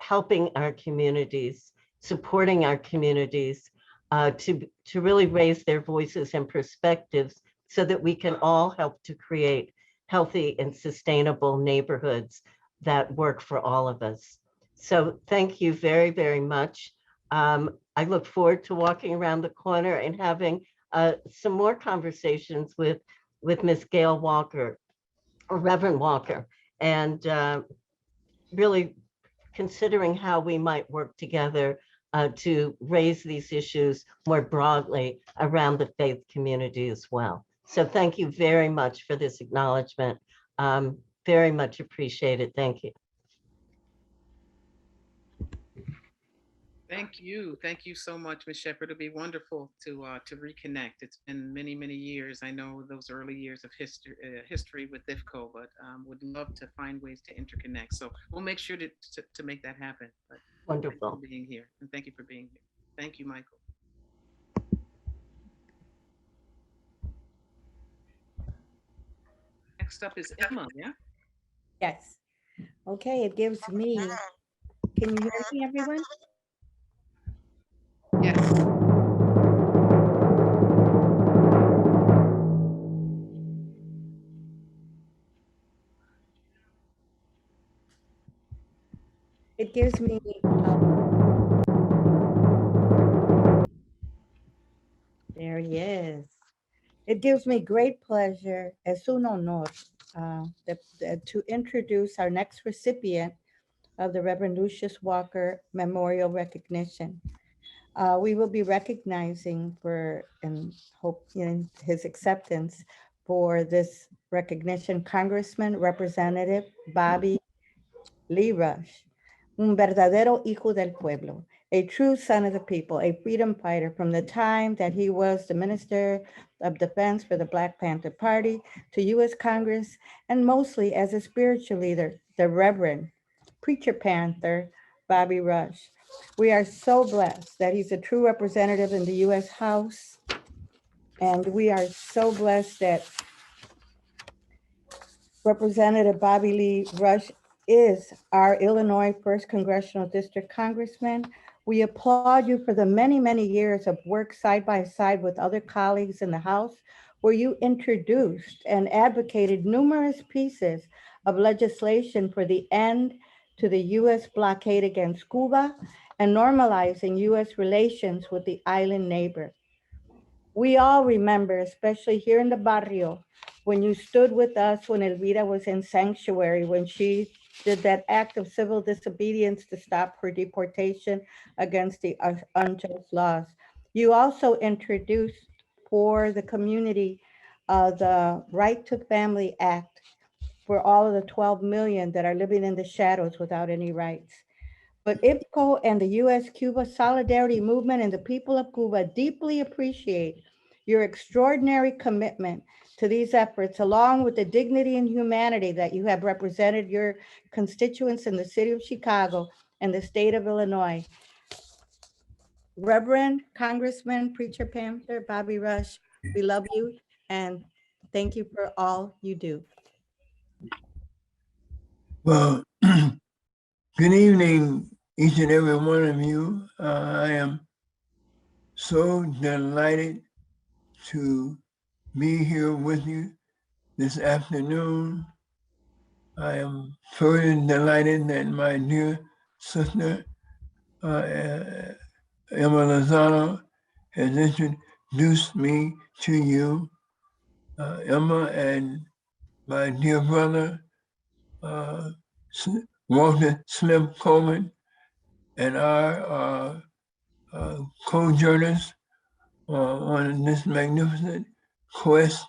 helping our communities, supporting our communities to really raise their voices and perspectives so that we can all help to create healthy and sustainable neighborhoods that work for all of us. So thank you very, very much. I look forward to walking around the corner and having some more conversations with Miss Gail Walker or Reverend Walker, and really considering how we might work together to raise these issues more broadly around the faith community as well. So thank you very much for this acknowledgement. Very much appreciated. Thank you. Thank you. Thank you so much, Ms. Shepherd. It'll be wonderful to reconnect. It's been many, many years. I know those early years of history with IFCO, but would love to find ways to interconnect. So we'll make sure to make that happen. But wonderful. Thank you for being here, and thank you for being here. Thank you, Michael. Next up is Emma. Yeah. Yes. Okay, it gives me, can you hear me, everyone? Yes. It gives me, there he is. It gives me great pleasure, es un honor, to introduce our next recipient of the Reverend Lucius Walker Memorial Recognition. We will be recognizing for, and hope in his acceptance for this recognition, Congressman Representative Bobby Lee Rush, un verdadero hijo del pueblo, a true son of the people, a freedom fighter from the time that he was the Minister of Defense for the Black Panther Party to U.S. Congress, and mostly as a spiritual leader, the Reverend Preacher Panther Bobby Rush. We are so blessed that he's a true representative in the U.S. House, and we are so blessed that Representative Bobby Lee Rush is our Illinois 1st Congressional District Congressman. We applaud you for the many, many years of work side by side with other colleagues in the House, where you introduced and advocated numerous pieces of legislation for the end to the U.S. blockade against Cuba and normalizing U.S. relations with the island neighbor. We all remember, especially here in the barrio, when you stood with us when Elvira was in sanctuary, when she did that act of civil disobedience to stop her deportation against the unjust laws. You also introduced for the community the Right to Family Act for all of the 12 million that are living in the shadows without any rights. But IFCO and the U.S.-Cuba Solidarity Movement and the people of Cuba deeply appreciate your extraordinary commitment to these efforts, along with the dignity and humanity that you have represented your constituents in the city of Chicago and the state of Illinois. Reverend Congressman Preacher Panther Bobby Rush, we love you and thank you for all you do. Well, good evening, each and every one of you. I am so delighted to be here with you this afternoon. I am further delighted that my dear sister, Emma Lozano, has introduced me to you. Emma and my dear brother, Walter Smith Coleman, and our co-journalists on this magnificent quest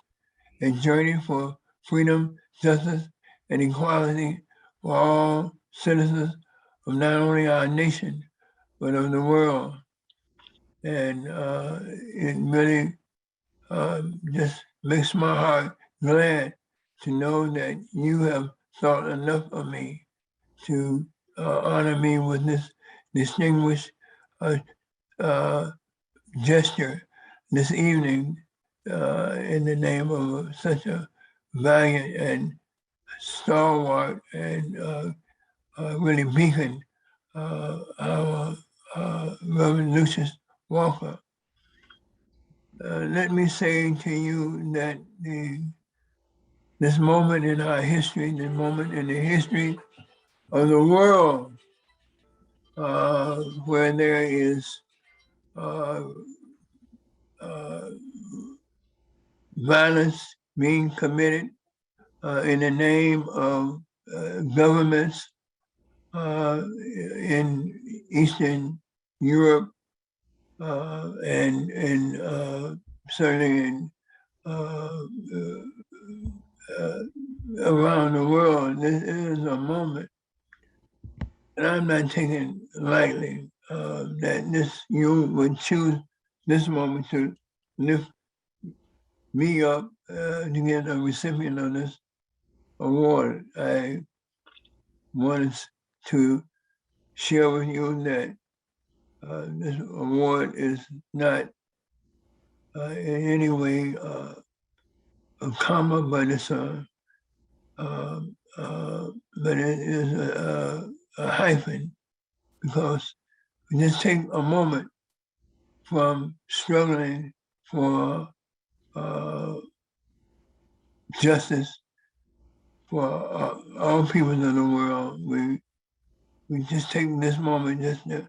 and journey for freedom, justice, and equality for all citizens of not only our nation, but of the world. And it really just makes my heart glad to know that you have thought enough of me to honor me with this distinguished gesture this evening in the name of such a valiant and stalwart and really beacon, our Reverend Lucius Walker. let me say to you that this moment in our history, this moment in the history of the world, where there is violence being committed in the name of governments in Eastern Europe and certainly in around the world. This is a moment, and I'm not taking lightly that you would choose this moment to lift me up to get a recipient of this award. I wanted to share with you that this award is not in any way a comma, but it's but it is a hyphen, because we just take a moment from struggling for justice for all peoples of the world. We just take this moment just to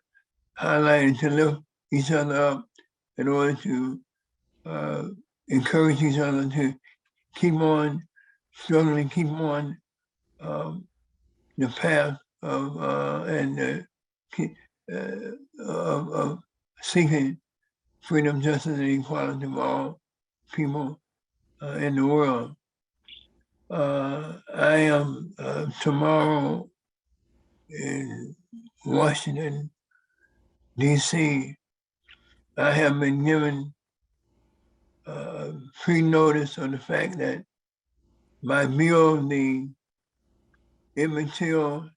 highlight and to lift each other up in order to encourage each other to keep on struggling, keep on the path of of seeking freedom, justice, and equality for all people in the world. I am tomorrow in Washington, D.C. I have been given pre-notice of the fact that by view of the Immaterial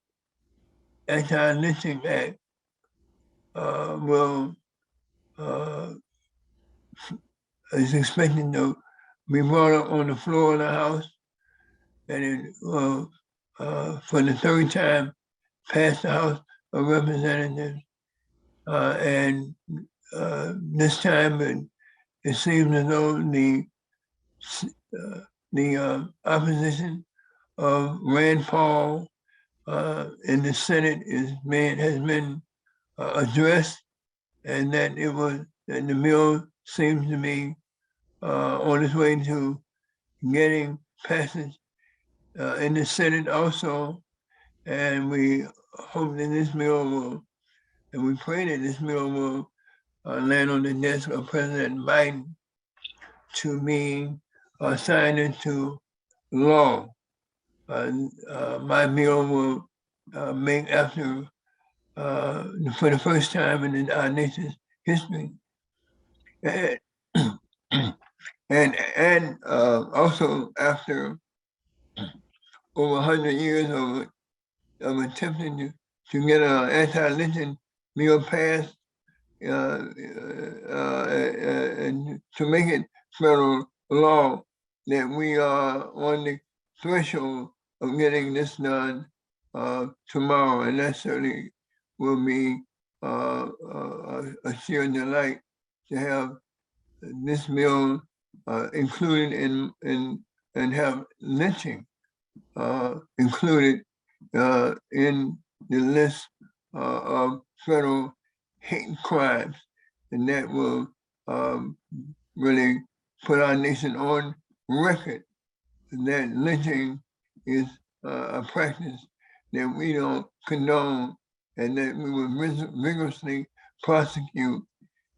Anti-Lynching Act will is expected to be brought up on the floor of the House, and it will, for the third time, pass the House of Representatives. And this time, it seems as though the opposition of Rand Paul in the Senate has been addressed, and that the bill seems to be on its way to getting passage in the Senate also. And we hope that this bill will, and we pray that this bill will land on the desk of President Biden to be signed into law. My bill will make after for the first time in our nation's history, and also after over 100 years of attempting to get an anti-lynching bill passed and to make it federal law, that we are on the threshold of getting this done tomorrow, and that certainly will be a sheer delight to have this bill included in and have lynching included in the list of federal hate crimes, and that will really put our nation on record that lynching is a practice that we don't condone, and that we will vigorously prosecute,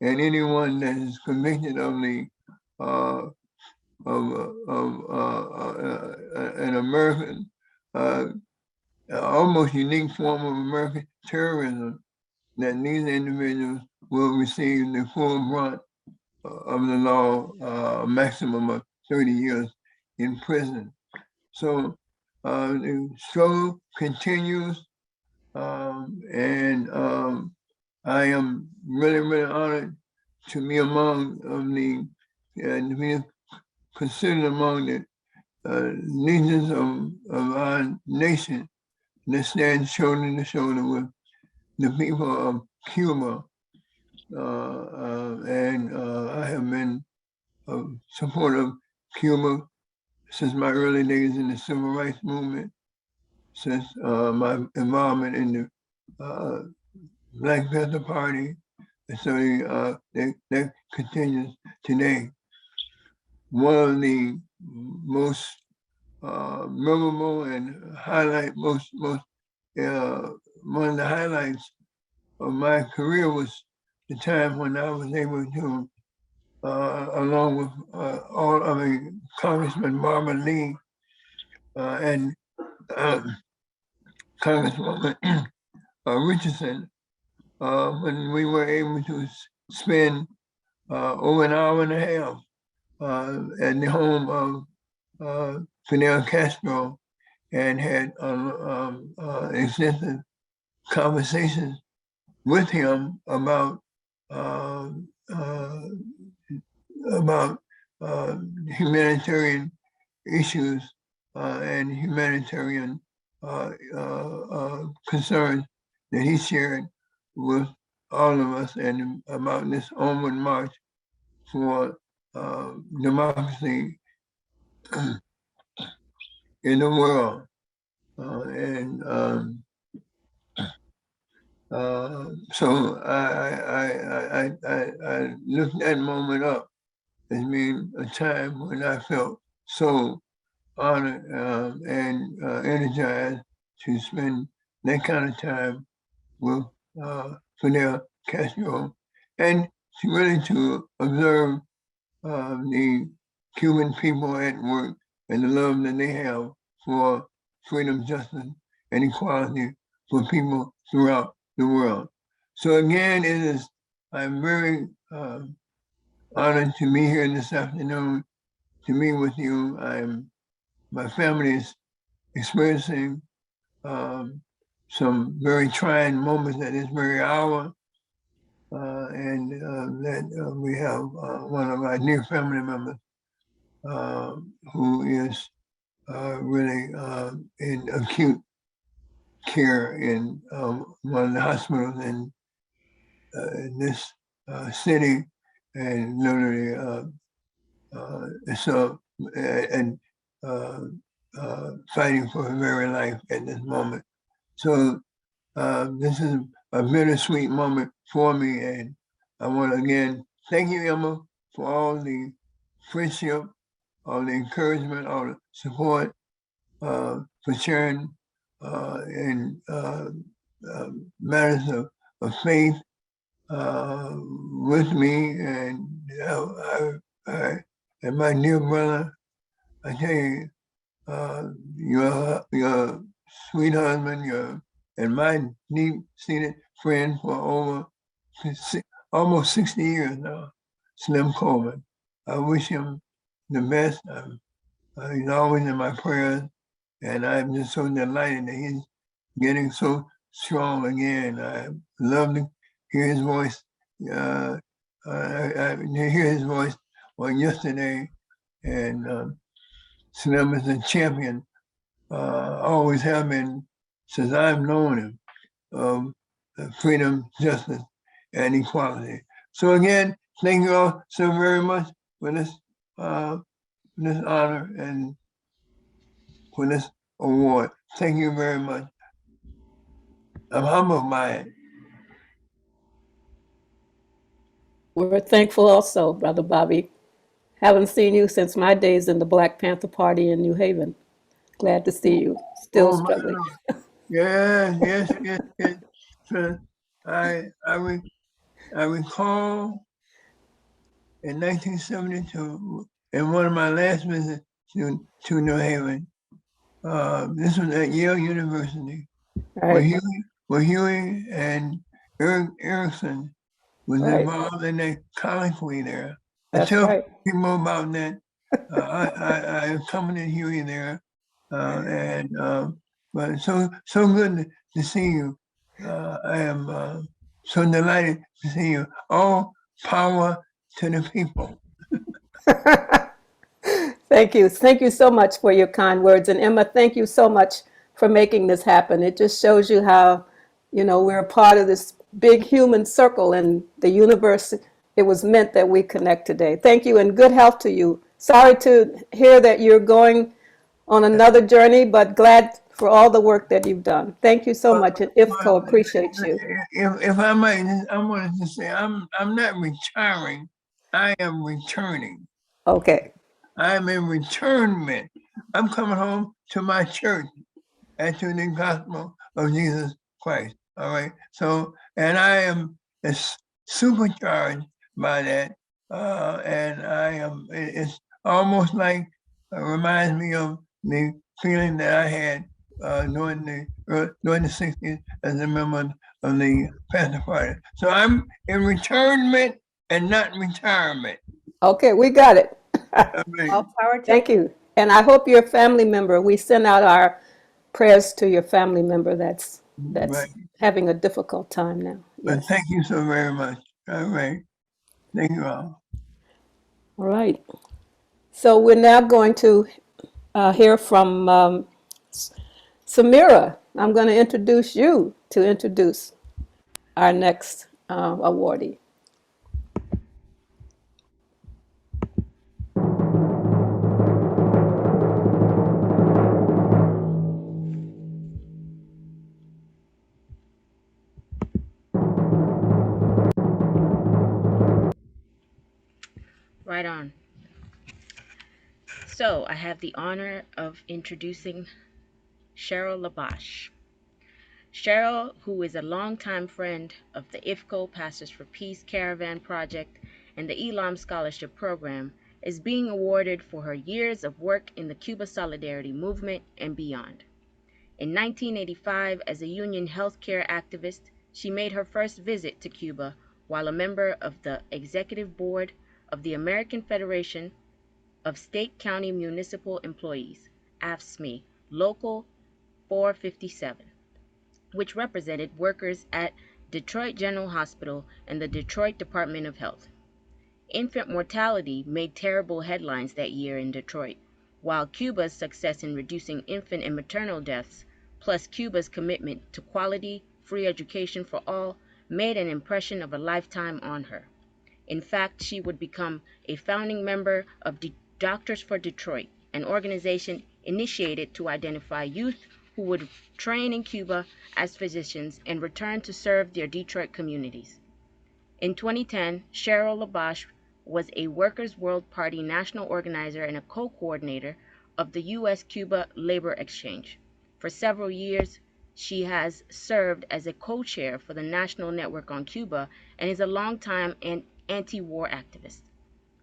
and anyone that is convicted of the an American almost unique form of American terrorism, that these individuals will receive the full brunt of the law, a maximum of 30 years in prison. So the struggle continues, and I am really, really honored to be among to be considered among the leaders of our nation that stand shoulder to shoulder with the people of Cuba. And I have been support of Cuba since my early days in the civil rights movement, since my involvement in the Black Panther Party, and so that continues today. One of the most memorable and one of the highlights of my career was the time when I was able to, along with Congressman Barbara Lee and Congresswoman Richardson, when we were able to spend over an hour and a half at the home of Fidel Castro and had extensive conversations with him about humanitarian issues and humanitarian concerns that he shared with all of us, and about this onward march for democracy in the world. So I looked that moment up as being a time when I felt so honored and energized to spend that kind of time with Fidel Castro, and to observe the Cuban people at work and the love that they have for freedom, justice, and equality for people throughout the world. So again, I'm very honored to be here this afternoon to meet with you. My family is experiencing some very trying moments at this very hour. And that we have one of our dear family members who is really in acute care in one of the hospitals in this city, and literally fighting for her very life at this moment. So this is a bittersweet moment for me, and I want to again thank you, Emma, for all the friendship, all the encouragement, all the support, for sharing in matters of faith with me, and and my dear brother, I tell you, your sweet husband, and my deep-seated friend for over almost 60 years now, Slim Coleman. I wish him the best. He's always in my prayers, and I'm just so delighted that he's getting so strong again. I love to hear his voice. I hear his voice on yesterday, and Slim is a champion. Always have been since I've known him, of freedom, justice, and equality. So again, thank you all so very much for this honor and for this award. Thank you very much. I'm humbled by it. We're thankful also, Brother Bobby. Haven't seen you since my days in the Black Panther Party in New Haven. Glad to see you. Still struggling. Yes. So I recall in 1972, in one of my last visits to New Haven, this was at Yale University, Right. where Huey and Erickson was Right. involved in that colloquy there. I That's tell right. people about that. I accompanied Huey there, but it's so good to see you. I am so delighted to see you. All power to the people. Thank you. Thank you so much for your kind words. And Emma, thank you so much for making this happen. It just shows you how, we're a part of this big human circle, and the universe it was meant that we connect today. Thank you and good health to you. Sorry to hear that you're going on another journey, but glad for all the work that you've done. Thank you so much, and IFCO appreciates you. If I might, I wanted to say I'm not retiring. I am returning. Okay. I'm in returnment. I'm coming home to my church and to the gospel of Jesus Christ. All right. So, and I am supercharged by that. And I am, it's almost like, reminds me of the feeling that I had during the 60s as a member of the Pastor Party. So I'm in returnment and not retirement. Okay, we got it. All power to Thank you. And I hope your family member, we send out our prayers to your family member that's Right. having a difficult time now. But thank you so very much. All right. Thank you all. All right. So we're now going to hear from Samira. I'm going to introduce you to introduce our next awardee. Right on. So I have the honor of introducing Cheryl Labash. Cheryl, who is a longtime friend of the IFCO Pastors for Peace Caravan Project and the Elam Scholarship Program, is being awarded for her years of work in the Cuba Solidarity Movement and beyond. In 1985, as a union healthcare activist, she made her first visit to Cuba while a member of the executive board of the American Federation of State County Municipal Employees, AFSCME, Local 457, which represented workers at Detroit General Hospital and the Detroit Department of Health. Infant mortality made terrible headlines that year in Detroit, while Cuba's success in reducing infant and maternal deaths, plus Cuba's commitment to quality, free education for all, made an impression of a lifetime on her. In fact, she would become a founding member of Doctors for Detroit, an organization initiated to identify youth who would train in Cuba as physicians and return to serve their Detroit communities. In 2010, Cheryl Labash was a Workers' World Party national organizer and a co-coordinator of the U.S.-Cuba Labor Exchange. For several years, she has served as a co-chair for the National Network on Cuba and is a longtime anti-war activist.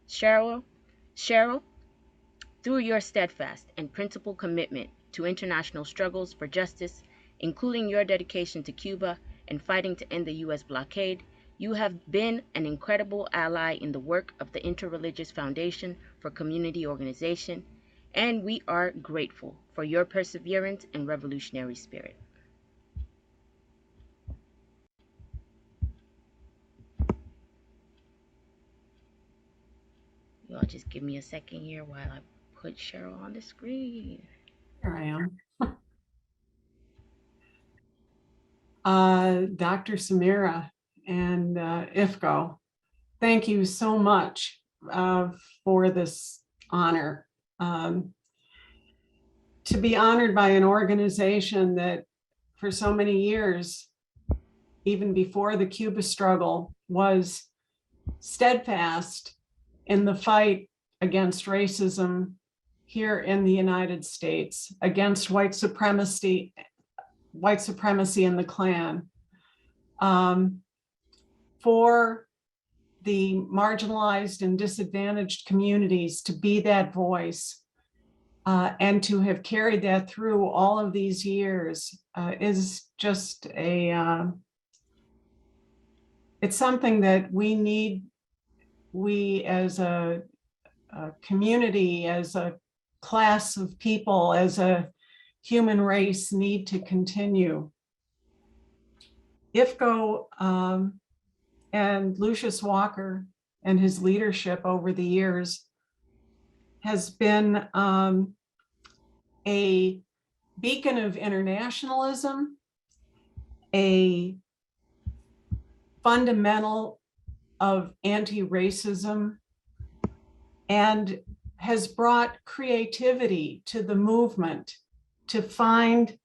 Cheryl, through your steadfast and principled commitment to international struggles for justice, including your dedication to Cuba and fighting to end the U.S. blockade, you have been an incredible ally in the work of the Interreligious Foundation for Community Organization, and we are grateful for your perseverance and revolutionary spirit. Y'all just give me a second here while I put Cheryl on the screen. Here I am. Dr. Samira and IFCO, thank you so much for this honor. To be honored by an organization that for so many years, even before the Cuba struggle, was steadfast in the fight against racism here in the United States, against white supremacy and the Klan, for the marginalized and disadvantaged communities to be that voice, and to have carried that through all of these years is just it's something that we as a community, as a class of people, as a human race need to continue. IFCO and Lucius Walker and his leadership over the years has been a beacon of internationalism, a fundamental of anti-racism and has brought creativity to the movement to find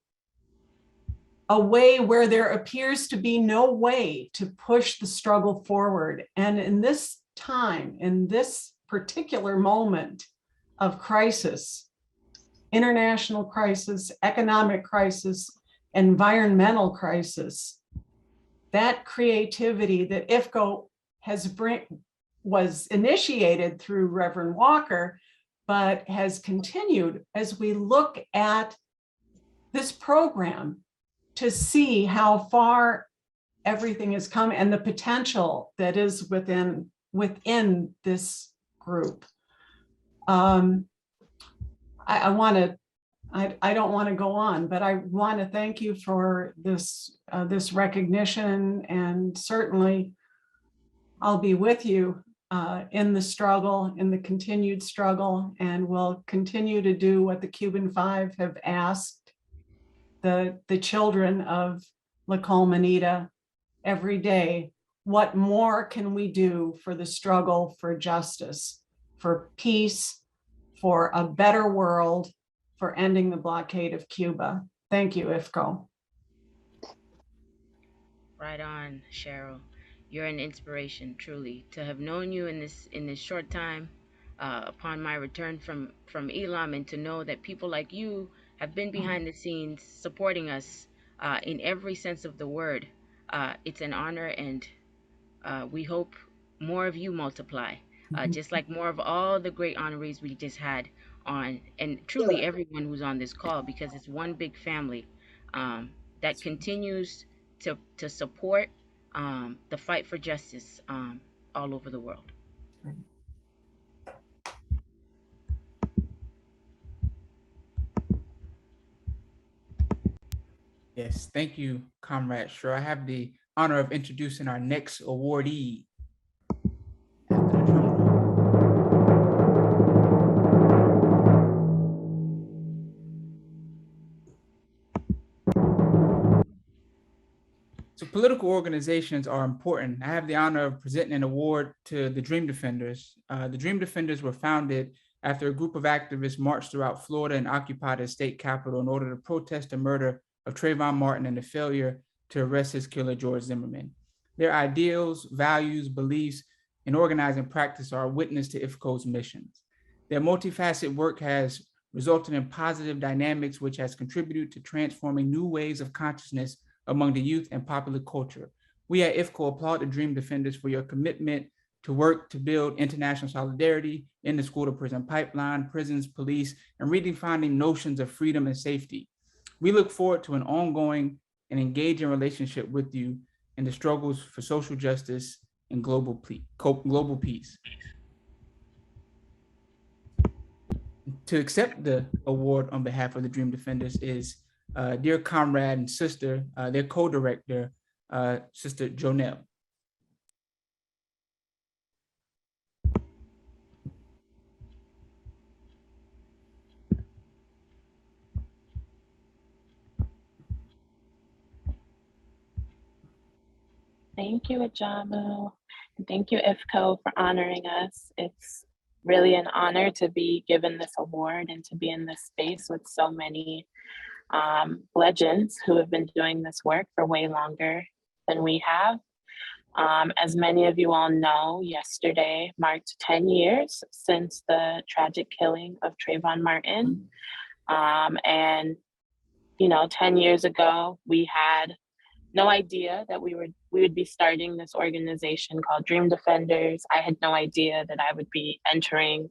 a way where there appears to be no way to push the struggle forward. And in this time, in this particular moment of crisis, international crisis, economic crisis, environmental crisis, that creativity that IFCO was initiated through Reverend Walker, but has continued as we look at this program to see how far everything has come and the potential that is within this group. I don't want to go on, but I want to thank you for this this recognition, and certainly I'll be with you in the struggle, in the continued struggle, and will continue to do what the Cuban Five have asked the children of La Colmanita every day. What more can we do for the struggle for justice, for peace, for a better world, for ending the blockade of Cuba? Thank you, IFCO. Right on, Cheryl. You're an inspiration, truly. To have known you in this short time, upon my return from Elam, and to know that people like you have been behind the scenes supporting us in every sense of the word. It's an honor, and we hope more of you multiply, just like more of all the great honorees we just had on, and truly everyone who's on this call, because it's one big family that continues to support the fight for justice all over the world. Yes, thank you, Comrade Sure. I have the honor of introducing our next awardee. So political organizations are important. I have the honor of presenting an award to the Dream Defenders. The Dream Defenders were founded after a group of activists marched throughout Florida and occupied a state capitol in order to protest the murder of Trayvon Martin and the failure to arrest his killer, George Zimmerman. Their ideals, values, beliefs, and organizing practice are a witness to IFCO's missions. Their multifaceted work has resulted in positive dynamics, which has contributed to transforming new ways of consciousness among the youth and popular culture. We at IFCO applaud the Dream Defenders for your commitment to work to build international solidarity in the school to prison pipeline, prisons, police, and redefining notions of freedom and safety. We look forward to an ongoing and engaging relationship with you in the struggles for social justice and global peace. To accept the award on behalf of the Dream Defenders is dear comrade and sister, their co-director, Sister Jonelle. Thank you, Ajamu. And thank you, IFCO, for honoring us. It's really an honor to be given this award and to be in this space with so many legends who have been doing this work for way longer than we have. As many of you all know, yesterday marked 10 years since the tragic killing of Trayvon Martin. And, you know, 10 years ago, we had no idea that we would be starting this organization called Dream Defenders. I had no idea that I would be entering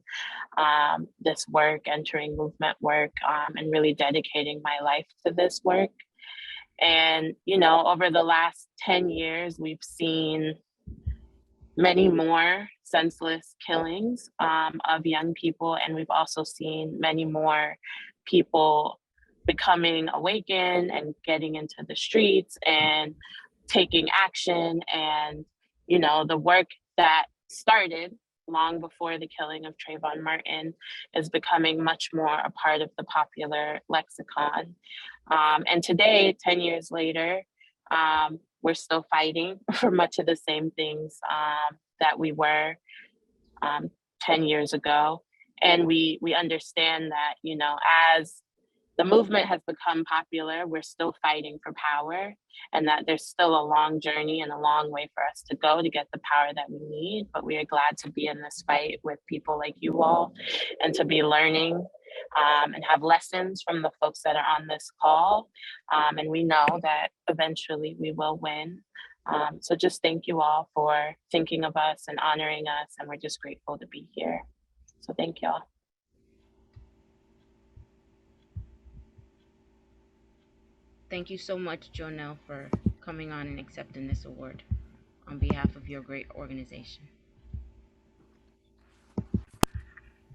this work, entering movement work, and really dedicating my life to this work. And, you know, over the last 10 years, we've seen many more senseless killings of young people. And we've also seen many more people becoming awakened and getting into the streets and taking action. And, you know, the work that started long before the killing of Trayvon Martin is becoming much more a part of the popular lexicon. And today, 10 years later, we're still fighting for much of the same things that we were 10 years ago. And we understand that, you know, as the movement has become popular, we're still fighting for power, and that there's still a long journey and a long way for us to go to get the power that we need. But we are glad to be in this fight with people like you all, and to be learning and have lessons from the folks that are on this call. And we know that eventually we will win. So just thank you all for thinking of us and honoring us, and we're just grateful to be here. So thank y'all. Thank you so much, Jonelle, for coming on and accepting this award on behalf of your great organization.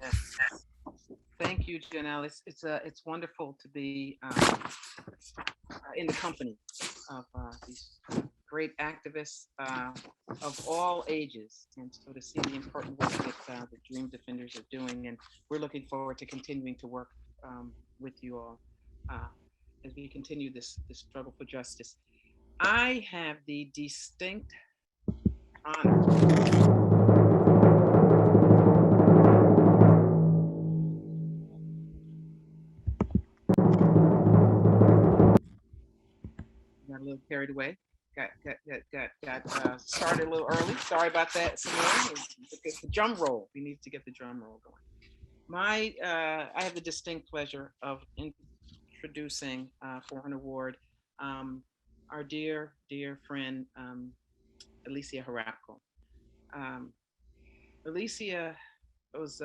Yes. Thank you, Janelle. It's wonderful to be in the company of these great activists of all ages, and so to see the important work that the Dream Defenders are doing, and we're looking forward to continuing to work with you all as we continue this struggle for justice. I have the distinct honor got a little carried away. Got started a little early. Sorry about that, Simone. It's the drum roll. We need to get the drum roll going. I have the distinct pleasure of introducing for an award our dear friend Alicia Harapko. Alicia was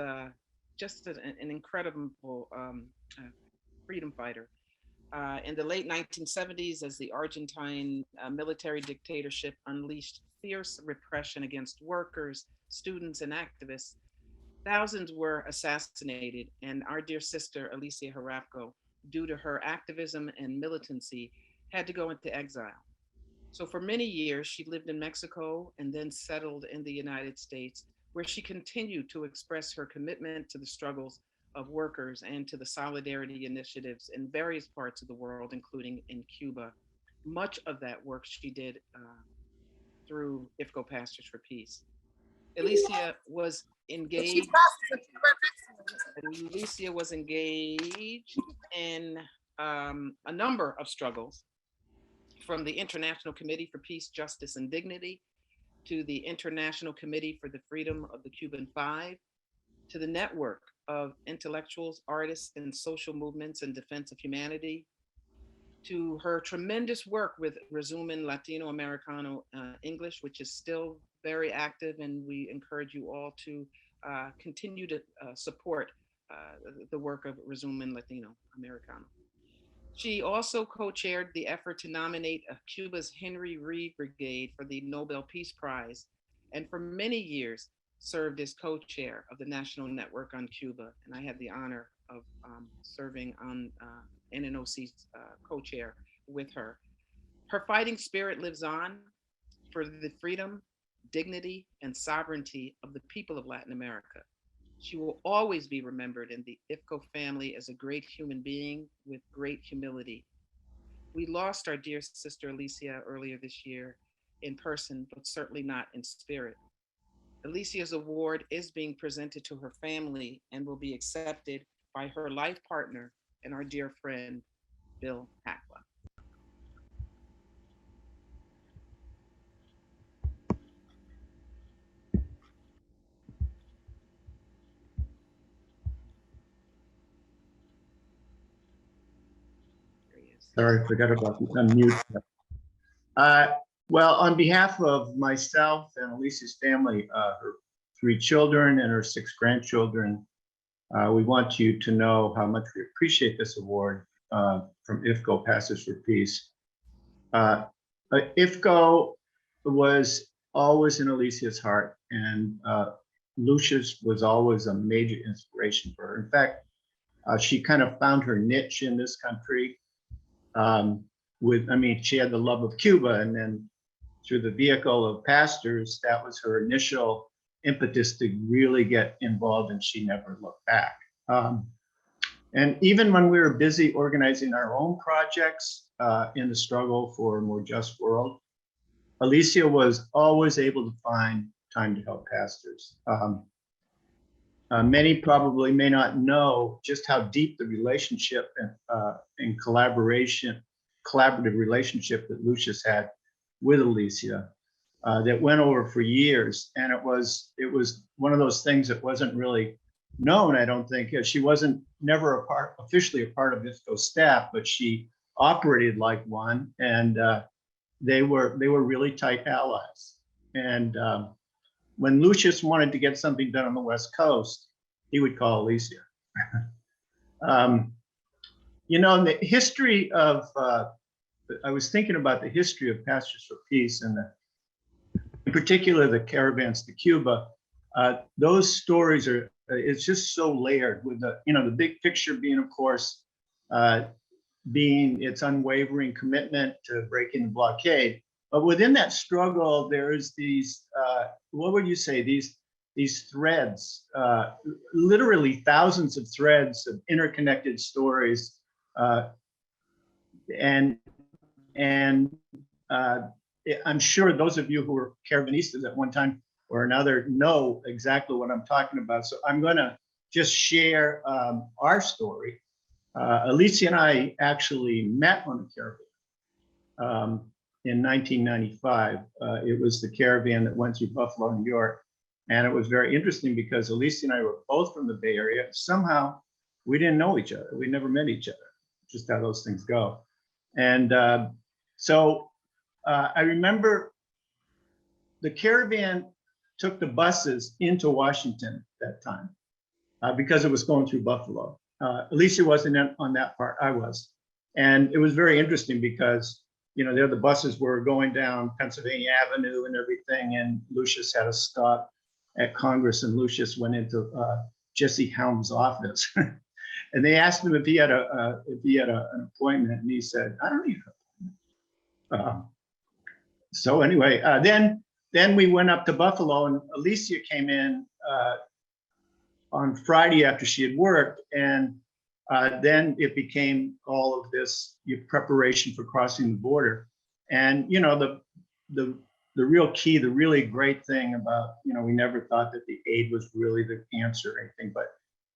just an incredible freedom fighter. In the late 1970s, as the Argentine military dictatorship unleashed fierce repression against workers, students, and activists, thousands were assassinated, and our dear sister, Alicia Harapko, due to her activism and militancy, had to go into exile. So for many years, she lived in Mexico and then settled in the United States, where she continued to express her commitment to the struggles of workers and to the solidarity initiatives in various parts of the world, including in Cuba. Much of that work she did through IFCO Pastors for Peace. Alicia was engaged. Alicia was engaged in a number of struggles, from the International Committee for Peace, Justice, and Dignity to the International Committee for the Freedom of the Cuban Five, to the network of intellectuals, artists, and social movements in defense of humanity, to her tremendous work with Resumen Latino Americano English, which is still very active, and we encourage you all to continue to support the work of Resumen Latino Americano. She also co-chaired the effort to nominate Cuba's Henry Reed Brigade for the Nobel Peace Prize, and for many years served as co-chair of the National Network on Cuba. And I had the honor of serving on NNOC's co-chair with her. Her fighting spirit lives on for the freedom, dignity, and sovereignty of the people of Latin America. She will always be remembered in the IFCO family as a great human being with great humility. We lost our dear sister Alicia earlier this year in person, but certainly not in spirit. Alicia's award is being presented to her family and will be accepted by her life partner and our dear friend, Bill Hackla. Sorry, forgot about the unmute. Well, on behalf of myself and Alicia's family, her 3 children and her 6 grandchildren, we want you to know how much we appreciate this award from IFCO Pastors for Peace. IFCO was always in Alicia's heart, and Lucius was always a major inspiration for her. In fact, she kind of found her niche in this country. She had the love of Cuba, and then through the vehicle of pastors, that was her initial impetus to really get involved, and she never looked back. And even when we were busy organizing our own projects in the struggle for a more just world, Alicia was always able to find time to help pastors. Many probably may not know just how deep the relationship and collaborative relationship that Lucius had with Alicia that went over for years. And it was one of those things that wasn't really known, I don't think. She wasn't never officially a part of IFCO staff, but she operated like one, and they were really tight allies. And when Lucius wanted to get something done on the West Coast, he would call Alicia. You know, in the history of, I was thinking about the history of Pastors for Peace, and in particular the caravans to Cuba. Those stories are, it's just so layered with the, you know, the big picture being, of course, being its unwavering commitment to breaking the blockade. But within that struggle, there's these, what would you say, these threads, literally thousands of threads of interconnected stories. I'm sure those of you who were caravanistas at one time or another know exactly what I'm talking about. So I'm gonna just share our story. Alicia and I actually met on a caravan in 1995. It was the caravan that went through Buffalo, New York. And it was very interesting because Alicia and I were both from the Bay Area. Somehow we didn't know each other. We never met each other, just how those things go. And so I remember the caravan took the buses into Washington that time because it was going through Buffalo. Alicia wasn't on that part, I was. And it was very interesting because, you know, there the buses were going down Pennsylvania Avenue and everything, and Lucius had a stop at Congress, and Lucius went into Jesse Helms' office. And they asked him if he had an appointment, and he said, "I don't need an appointment." So anyway, then we went up to Buffalo, and Alicia came in on Friday after she had worked, and then it became all of this preparation for crossing the border. And you know, the real key, the really great thing about, you know, we never thought that the aid was really the answer or anything, but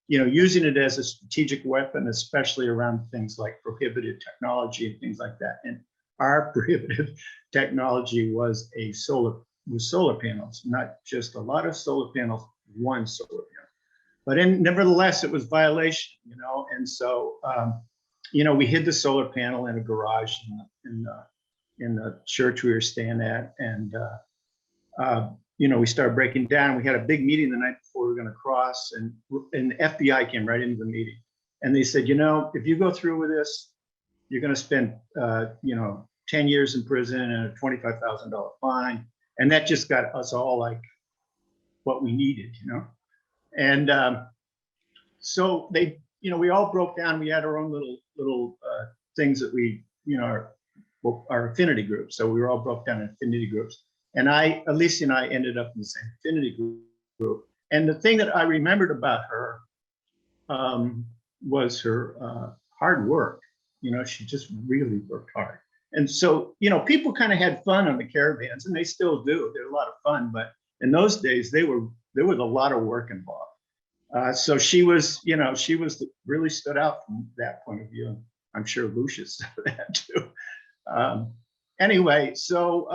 you know, using it as a strategic weapon, especially around things like prohibited technology and things like that. And our prohibitive technology was solar panels, not just a lot of solar panels, one solar panel. But nevertheless, it was violation, you know. And so, you know, we hid the solar panel in a garage in the church we were staying at, and you know, we started breaking down. We had a big meeting the night before we were going to cross, and the FBI came right into the meeting, and they said, you know, if you go through with this, you're going to spend, you know, 10 years in prison and a $25,000 fine, and that just got us all like what we needed, you know. And so they, you know, we all broke down. We had our own little things that we, you know, our affinity groups. So we were all broke down in affinity groups. And Alicia and I ended up in the same affinity group. And the thing that I remembered about her was her hard work. You know, she just really worked hard. And so, you know, people kind of had fun on the caravans, and they still do. They're a lot of fun, but in those days, there was a lot of work involved. So she was, you know, really stood out from that point of view. I'm sure Lucius said that too. Anyway, so,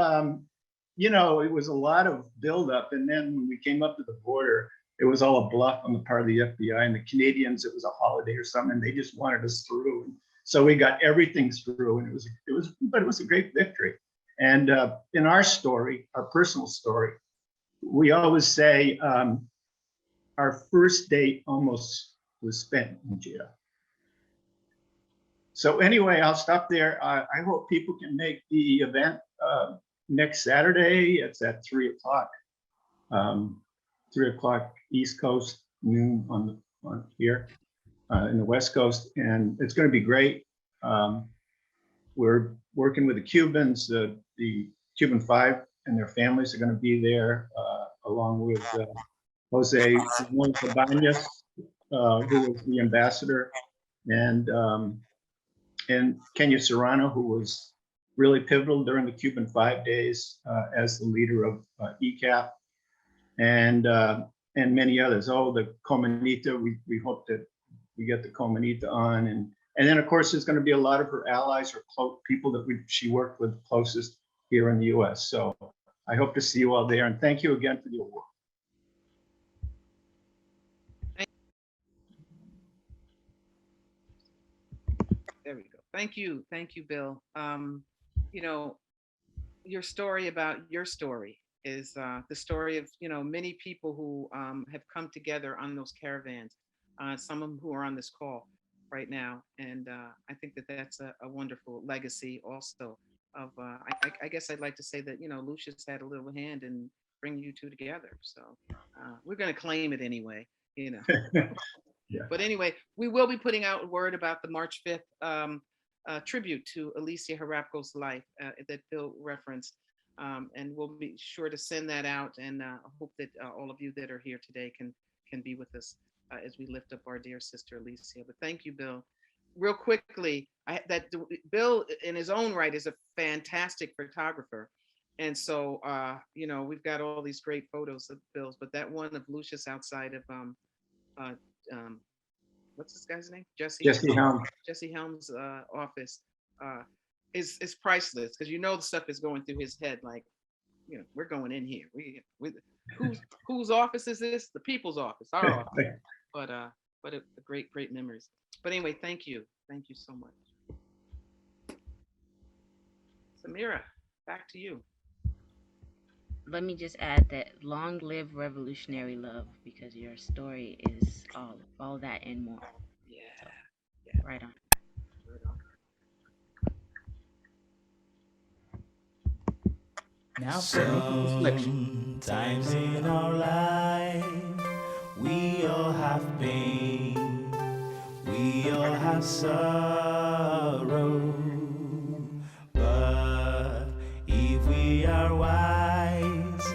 you know, it was a lot of buildup. And then when we came up to the border, it was all a bluff on the part of the FBI, and the Canadians, it was a holiday or something, and they just wanted us through. So we got everything through, and it was a great victory. And in our story, our personal story, we always say our first date almost was spent in jail. So anyway, I'll stop there. I hope people can make the event next Saturday. It's at 3 o'clock, 3 o'clock East Coast, noon on here in the West Coast, and it's going to be great. We're working with the Cubans. The Cuban Five and their families are going to be there, along with Jose Cabañas, who was the ambassador, and Kenya Serrano, who was really pivotal during the Cuban 5 days as the leader of ECAP. and many others. Oh, the Comanita, we hope that we get the Comanita on. And then, of course, there's going to be a lot of her allies or people that she worked with closest here in the U.S. So I hope to see you all there. And thank you again for the award. There we go. Thank you, Bill. You know, your story about your story is the story of many people who have come together on those caravans. Some of them who are on this call right now, and I think that that's a wonderful legacy also. Of I guess I'd like to say that Lucius had a little hand in bringing you two together. So we're going to claim it anyway. Yeah. But anyway, we will be putting out a word about the March 5th tribute to Alicia Harapko's life that Bill referenced. And we'll be sure to send that out, and I hope that all of you that are here today can be with us as we lift up our dear sister Alicia. But thank you, Bill. Real quickly, Bill in his own right is a fantastic photographer. And so, we've got all these great photos of Bill's, but that one of Lucius outside of what's this guy's name? Jesse Helms. Jesse Helms' office is priceless, because the stuff is going through his head. Like, we're going in here. Whose office is this? The people's office, our office. But a great memories. But anyway, thank you so much. Samira, back to you. Let me just add that long live revolutionary love, because your story is all that and more. Yeah. Right on. Now for making reflection. Sometimes in our life, we all have pain, we all have sorrow. But if we are wise,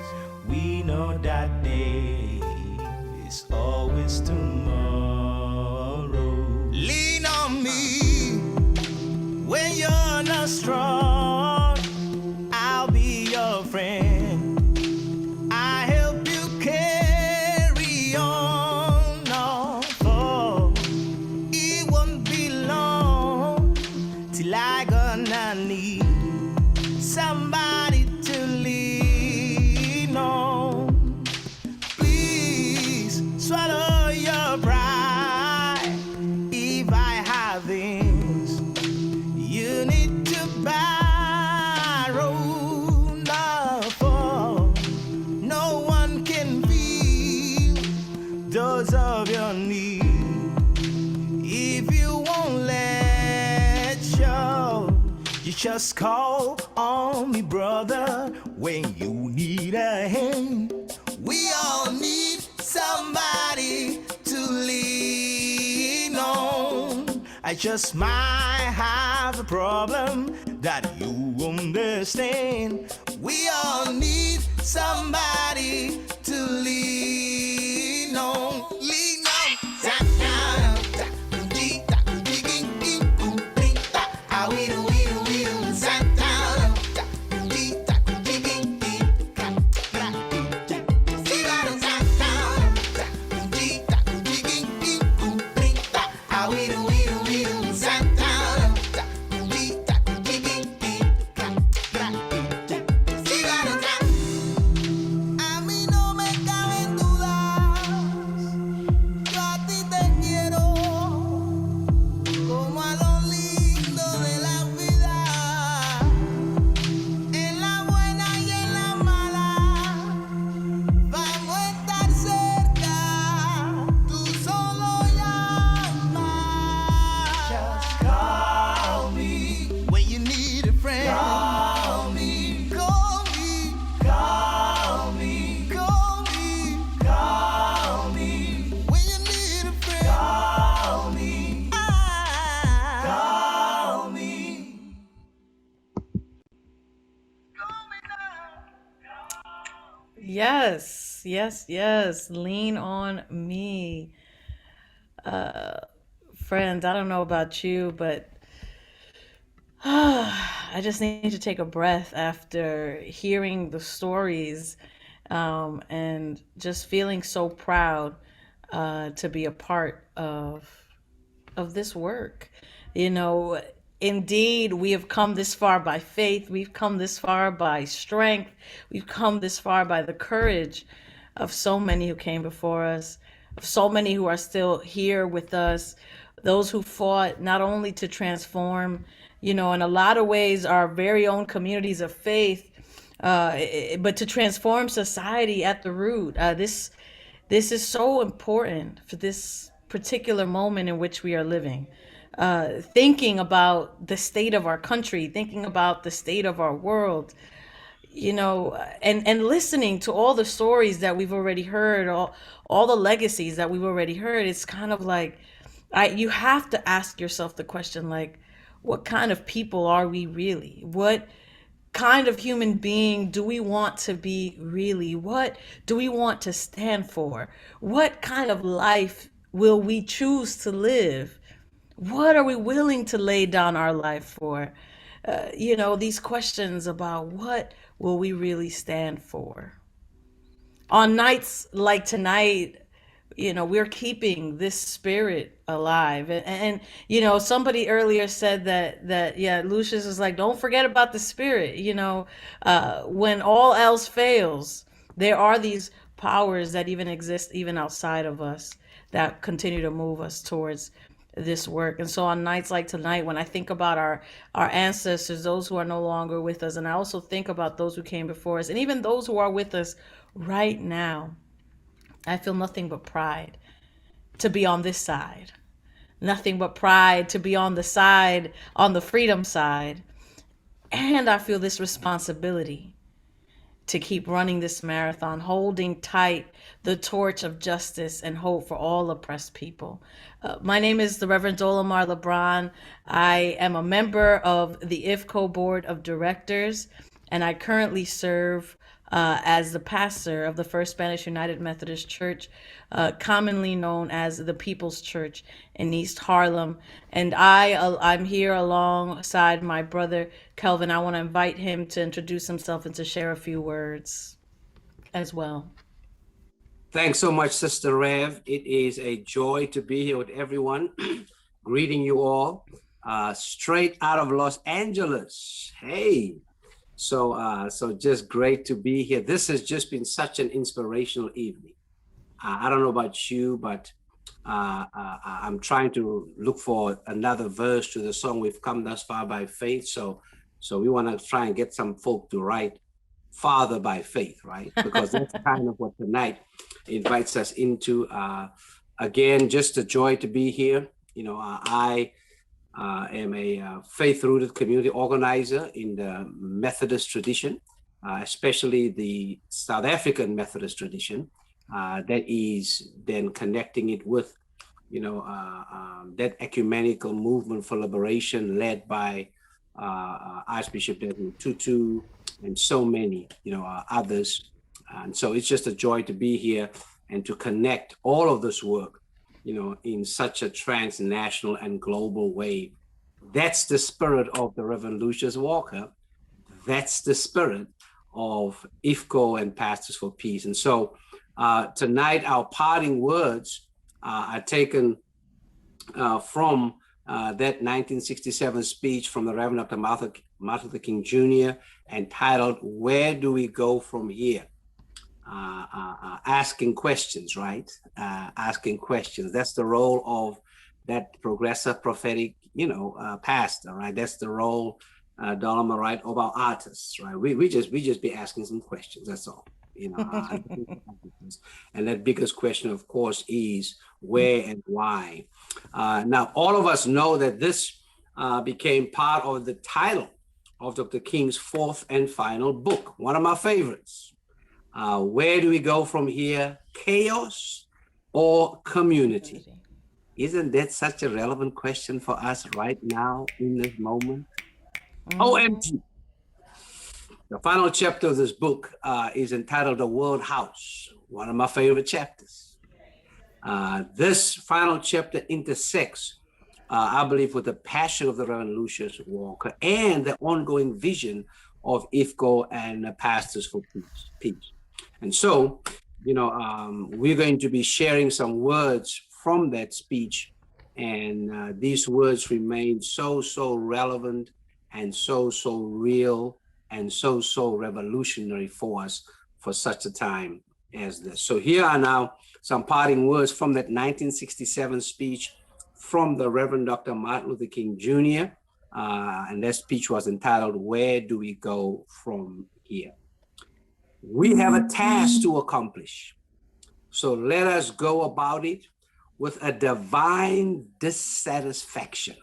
we know that day is always tomorrow. Lean on me when you're not strong. I'll be your friend. I help you carry on. No, for it won't be long till I gonna need somebody to lean on. Please swallow your pride. If I have things you need to borrow, love, for no one can feel those of your need if you won't let show. You just call on me, brother, when you need a hand. We all need somebody to lean on. I just might have a problem that you understand. We all need somebody to lean on. Lean on. A mí no me caben dudas, yo a ti te quiero como a lo lindo de la vida, en la buena y en la mala, vamos a estar cerca, tú solo llama. Just call me when you need a friend. Call me, call me, call me, call me, call me when you need a friend. Call me, call me. Yes, yes, yes. Lean on me. Friends, I don't know about you, but I just need to take a breath after hearing the stories and just feeling so proud to be a part of this work. You know, indeed, we have come this far by faith. We've come this far by strength. We've come this far by the courage of so many who came before us, of so many who are still here with us, those who fought not only to transform, you know, in a lot of ways, our very own communities of faith, but to transform society at the root. This is so important for this particular moment in which we are living. Thinking about the state of our country, thinking about the state of our world, you know, and listening to all the stories that we've already heard, all the legacies that we've already heard. It's kind of like, you have to ask yourself the question, like, what kind of people are we really? What kind of human being do we want to be really? What do we want to stand for? What kind of life will we choose to live? What are we willing to lay down our life for? You know, these questions about what will we really stand for? On nights like tonight, you know, we're keeping this spirit alive. And you know, somebody earlier said that yeah, Lucius is like, don't forget about the spirit. You know, when all else fails, there are these powers that even exist even outside of us that continue to move us towards this work. And so on nights like tonight, when I think about our ancestors, those who are no longer with us, and I also think about those who came before us, and even those who are with us right now, I feel nothing but pride to be on this side. Nothing but pride to be on the side, on the freedom side. And I feel this responsibility to keep running this marathon, holding tight the torch of justice and hope for all oppressed people. My name is the Reverend Dolamar LeBron. I am a member of the IFCO Board of Directors, and I currently serve as the pastor of the First Spanish United Methodist Church, commonly known as the People's Church in East Harlem. And I'm here alongside my brother, Kelvin. I want to invite him to introduce himself and to share a few words as well. Thanks so much, Sister Rev. It is a joy to be here with everyone. Greeting you all straight out of Los Angeles. Hey. So just great to be here. This has just been such an inspirational evening. I don't know about you, but I'm trying to look for another verse to the song We've Come Thus Far by Faith. So we want to try and get some folk to write Father by Faith, right? Because that's kind of what tonight invites us into. Again, just a joy to be here. You know, I am a faith-rooted community organizer in the Methodist tradition, especially the South African Methodist tradition, that is then connecting it with, you know, that ecumenical movement for liberation led by Archbishop Desmond Tutu and so many, you know, others. And so it's just a joy to be here and to connect all of this work, you know, in such a transnational and global way. That's the spirit of the Reverend Lucius Walker. That's the spirit of IFCO and Pastors for Peace. And so tonight, our parting words are taken from that 1967 speech from the Reverend Dr. Martin Luther King Jr. entitled, "Where Do We Go From Here?" Asking questions, right? Asking questions. That's the role of that progressive prophetic, you know, pastor, right? That's the role, Dolamar, right, of our artists, right? We just be asking some questions. That's all, you know. And that biggest question, of course, is where and why. Now, all of us know that this became part of the title of Dr. King's fourth and final book, one of my favorites. Where do we go from here? Chaos or community? Isn't that such a relevant question for us right now in this moment? OMG. The final chapter of this book is entitled The World House, one of my favorite chapters. This final chapter intersects, I believe, with the passion of the Reverend Lucius Walker and the ongoing vision of IFCO and Pastors for Peace. And so, we're going to be sharing some words from that speech. And these words remain so relevant and so real and so revolutionary for us for such a time as this. So here are now some parting words from that 1967 speech from the Reverend Dr. Martin Luther King Jr. And that speech was entitled, "Where Do We Go From Here?" We have a task to accomplish. So let us go about it with a divine dissatisfaction.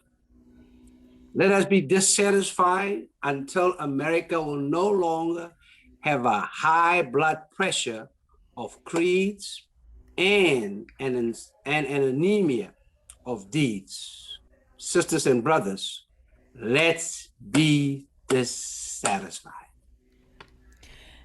Let us be dissatisfied until America will no longer have a high blood pressure of creeds and an anemia of deeds. Sisters and brothers, let's be dissatisfied.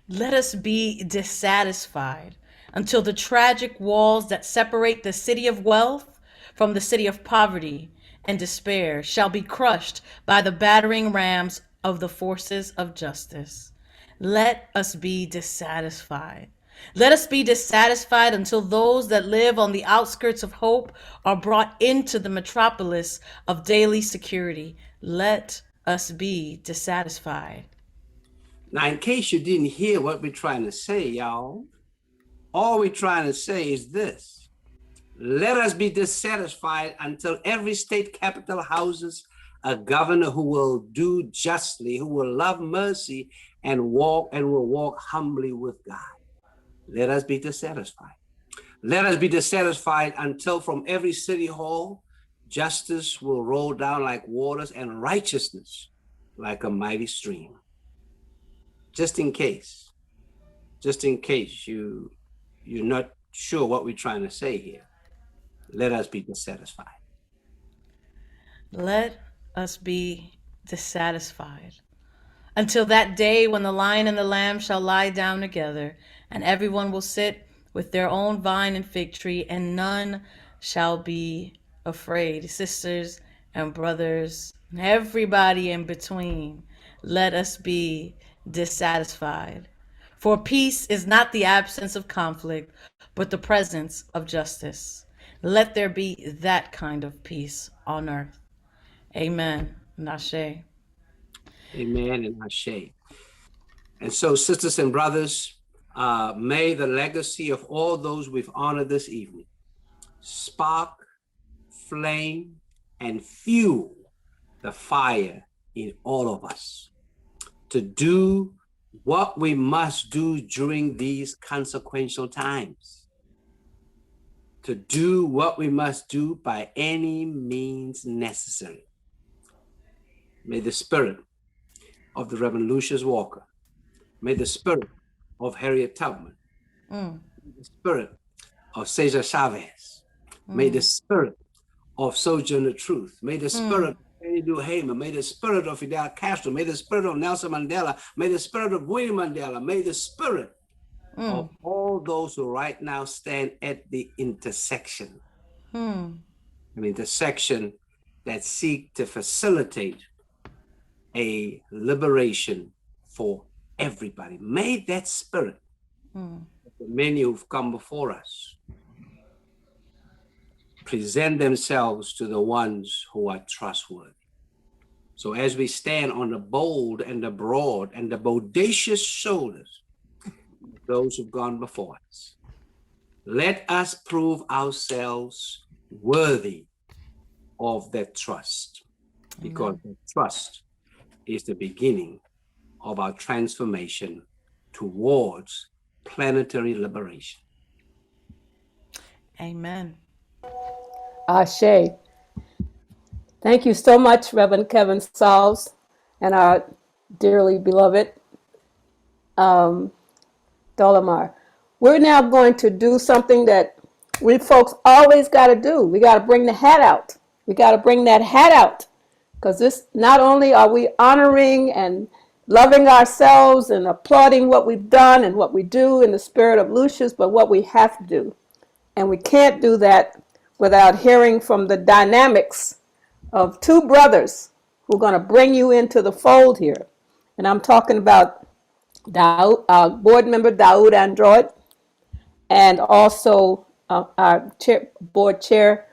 Let us be dissatisfied until the tragic walls that separate the city of wealth from the city of poverty and despair shall be crushed by the battering rams of the forces of justice. Let us be dissatisfied. Let us be dissatisfied until those that live on the outskirts of hope are brought into the metropolis of daily security. Let us be dissatisfied. Now, in case you didn't hear what we're trying to say, y'all, all we're trying to say is this: let us be dissatisfied until every state capital houses a governor who will do justly, who will love mercy and will walk humbly with God. Let us be dissatisfied. Let us be dissatisfied until from every city hall, justice will roll down like waters and righteousness like a mighty stream. Just in case you're not sure what we're trying to say here, let us be dissatisfied. Let us be dissatisfied until that day when the lion and the lamb shall lie down together, and everyone will sit with their own vine and fig tree, and none shall be afraid. Sisters and brothers, everybody in between, let us be dissatisfied. For peace is not the absence of conflict, but the presence of justice. Let there be that kind of peace on earth. Amen. Nashe. Amen and ashe. And so, sisters and brothers, may the legacy of all those we've honored this evening spark, flame, and fuel the fire in all of us to do what we must do during these consequential times, to do what we must do by any means necessary. May the spirit of the Reverend Lucius Walker, may the spirit of Harriet Tubman, the spirit of Cesar Chavez, may the spirit of Sojourner Truth, may the spirit of Fannie Lou Hamer, may the spirit of Fidel Castro, may the spirit of Nelson Mandela, may the spirit of William Mandela, may the spirit of all those who right now stand at the intersection, an intersection that seek to facilitate a liberation for everybody. May that spirit, the many who've come before us, present themselves to the ones who are trustworthy. So as we stand on the bold and the broad and the bodacious shoulders of those who've gone before us, let us prove ourselves worthy of that trust, because the trust is the beginning of our transformation towards planetary liberation. Amen. Ashe. Thank you so much, Reverend Kevin Sauls, and our dearly beloved Dolamar. We're now going to do something that we folks always got to do. We got to bring the hat out. We got to bring that hat out, because this, not only are we honoring and loving ourselves and applauding what we've done and what we do in the spirit of Lucius, but what we have to do. And we can't do that without hearing from the dynamics of two brothers who are going to bring you into the fold here. And I'm talking about Board member Daoud Android, and also our board chair,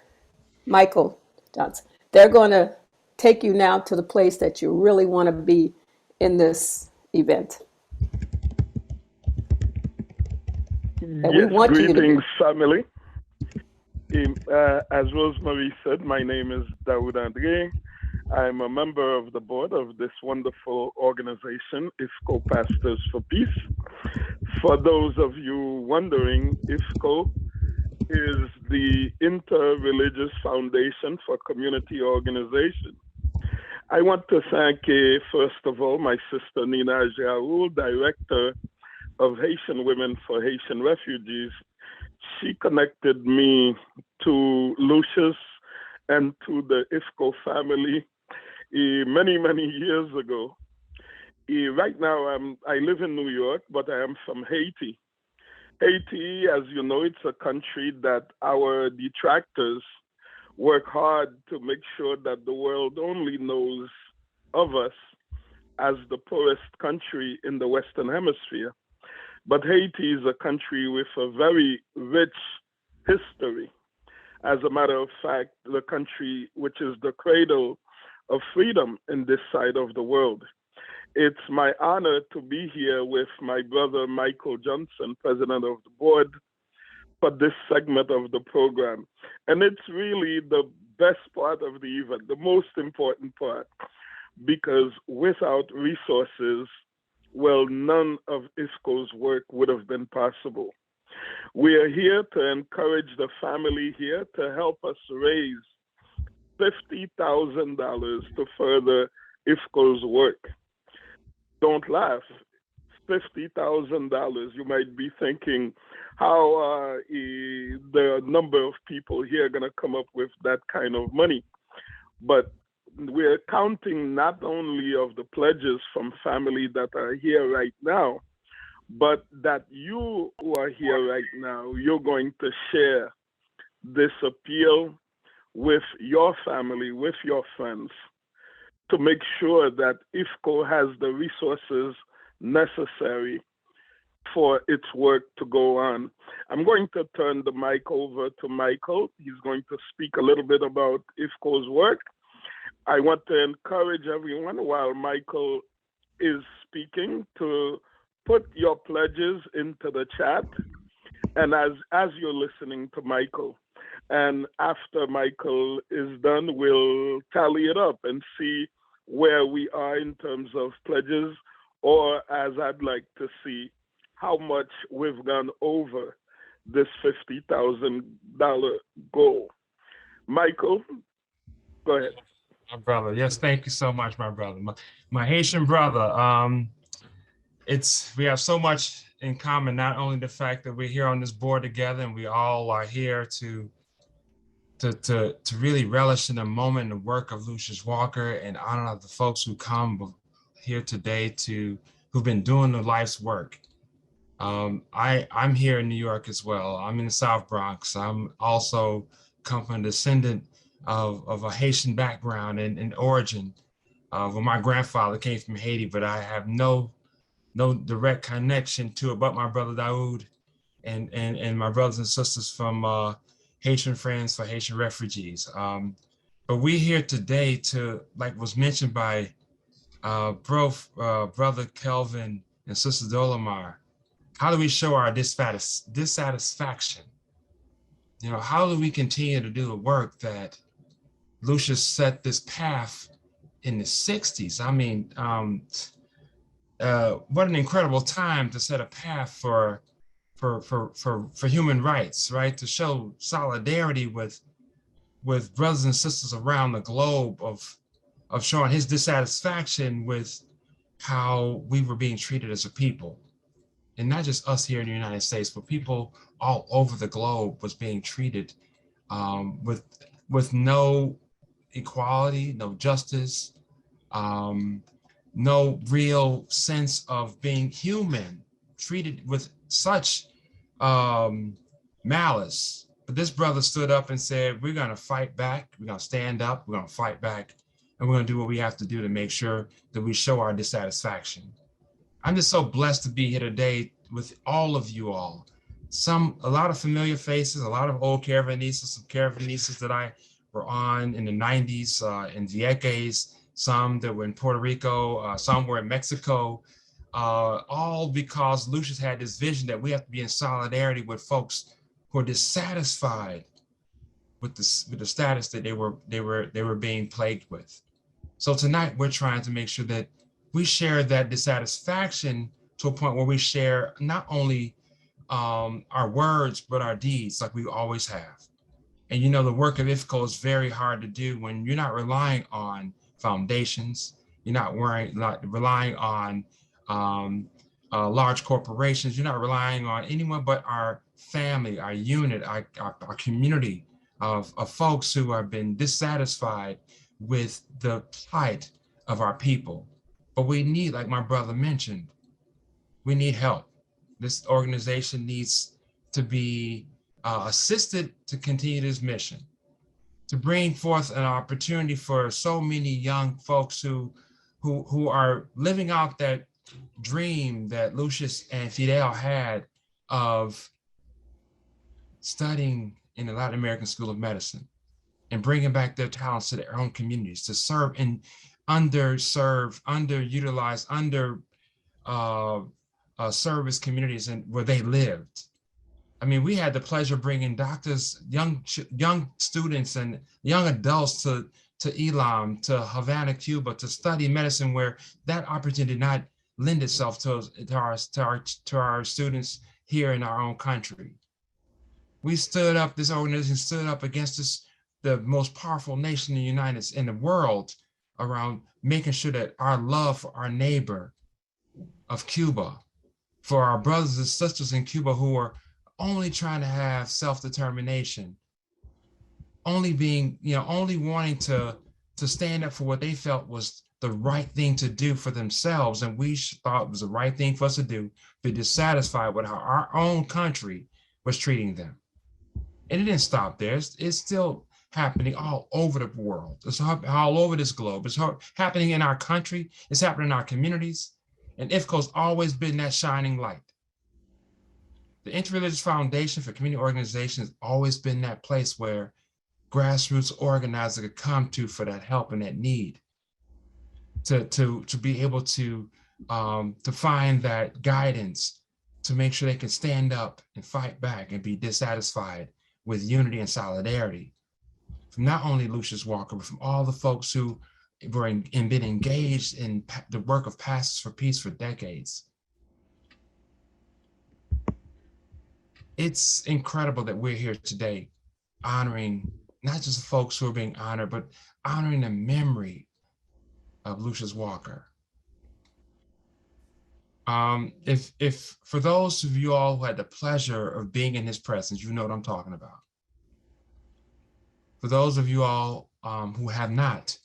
Michael Johnson. They're going to take you now to the place that you really want to be in this event. And we Yes, want you to be. greetings, family. As Rosemary said, my name is Daoud Andre. I'm a member of the board of this wonderful organization, IFCO Pastors for Peace. For those of you wondering, IFCO is the Interreligious Foundation for Community Organization. I want to thank, first of all, my sister Nina Jaoul, Director of Haitian Women for Haitian Refugees. She connected me to Lucius and to the IFCO family many, many years ago. Right now, I live in New York, but I am from Haiti. Haiti, as you know, it's a country that our detractors work hard to make sure that the world only knows of us as the poorest country in the Western Hemisphere. But Haiti is a country with a very rich history. As a matter of fact, the country which is the cradle of freedom in this side of the world. It's my honor to be here with my brother Michael Johnson, president of the board, for this segment of the program. And it's really the best part of the event, the most important part, because without resources, well, none of IFCO's work would have been possible. We are here to encourage the family here to help us raise $50,000 to further IFCO's work. Don't laugh. $50,000. You might be thinking, how the number of people here are going to come up with that kind of money? But we're counting not only of the pledges from family that are here right now, but that you who are here right now, you're going to share this appeal with your family, with your friends, to make sure that IFCO has the resources necessary for its work to go on. I'm going to turn the mic over to Michael. He's going to speak a little bit about IFCO's work. I want to encourage everyone while Michael is speaking to put your pledges into the chat. And as you're listening to Michael, and after Michael is done, we'll tally it up and see where we are in terms of pledges, or as I'd like to see, how much we've gone over this $50,000 goal. Michael, go ahead. My brother, yes, thank you so much, my brother. My Haitian brother, we have so much in common, not only the fact that we're here on this board together and we all are here to really relish in the moment the work of Lucius Walker and honor the folks who come here today who've been doing the life's work. I'm here in New York as well. I'm in the South Bronx. I'm also come from a descendant of a Haitian background and origin. Well, my grandfather came from Haiti, but I have no direct connection to it, but my brother Daoud and my brothers and sisters from Haitian Friends for Haitian Refugees. But we're here today to, like was mentioned by brother Kelvin and sister Dolomar, how do we show our dissatisfaction? You know, how do we continue to do the work that Lucius set this path in the 60s? I mean, what an incredible time to set a path for human rights, right? To show solidarity with brothers and sisters around the globe of showing his dissatisfaction with how we were being treated as a people. And not just us here in the United States, but people all over the globe was being treated with no equality, no justice, no real sense of being human, treated with such malice. But this brother stood up and said, we're going to fight back. We're going to stand up. We're going to fight back. And we're going to do what we have to do to make sure that we show our dissatisfaction. I'm just so blessed to be here today with all of you all. A lot of familiar faces, a lot of old Caravanese, some Caravanese that I were on in the 90s, in Vieques, some that were in Puerto Rico, some were in Mexico, all because Lucius had this vision that we have to be in solidarity with folks who are dissatisfied with the status that they were being plagued with. So tonight we're trying to make sure that we share that dissatisfaction to a point where we share not only our words, but our deeds like we always have. And you know, the work of IFCO is very hard to do when you're not relying on foundations, you're not relying on large corporations, you're not relying on anyone but our family, our unit, our community of folks who have been dissatisfied with the plight of our people. But we need, like my brother mentioned, we need help. This organization needs to be assisted to continue this mission, to bring forth an opportunity for so many young folks who are living out that dream that Lucius and Fidel had of studying in the Latin American School of Medicine and bringing back their talents to their own communities, to serve in underserved, underutilized, service communities and where they lived. I mean, we had the pleasure of bringing doctors, young students and young adults to Elam, to Havana, Cuba, to study medicine, where that opportunity did not lend itself to our students here in our own country. This organization stood up against the most powerful nation in the world, around making sure that our love for our neighbor of Cuba, for our brothers and sisters in Cuba who are only trying to have self-determination, only wanting to stand up for what they felt was the right thing to do for themselves. And we thought it was the right thing for us to do, be dissatisfied with how our own country was treating them. And it didn't stop there. It's still happening all over the world. It's all over this globe. It's happening in our country. It's happening in our communities. And IFCO's always been that shining light. The Interreligious Foundation for Community Organizations has always been that place where grassroots organizers could come to for that help and that need, to be able to find that guidance, to make sure they can stand up and fight back and be dissatisfied with unity and solidarity from not only Lucius Walker, but from all the folks who were and been engaged in the work of Pastors for Peace for decades. It's incredible that we're here today honoring not just the folks who are being honored, but honoring the memory of Lucius Walker. If for those of you all who had the pleasure of being in his presence, you know what I'm talking about. For those of you all who have not,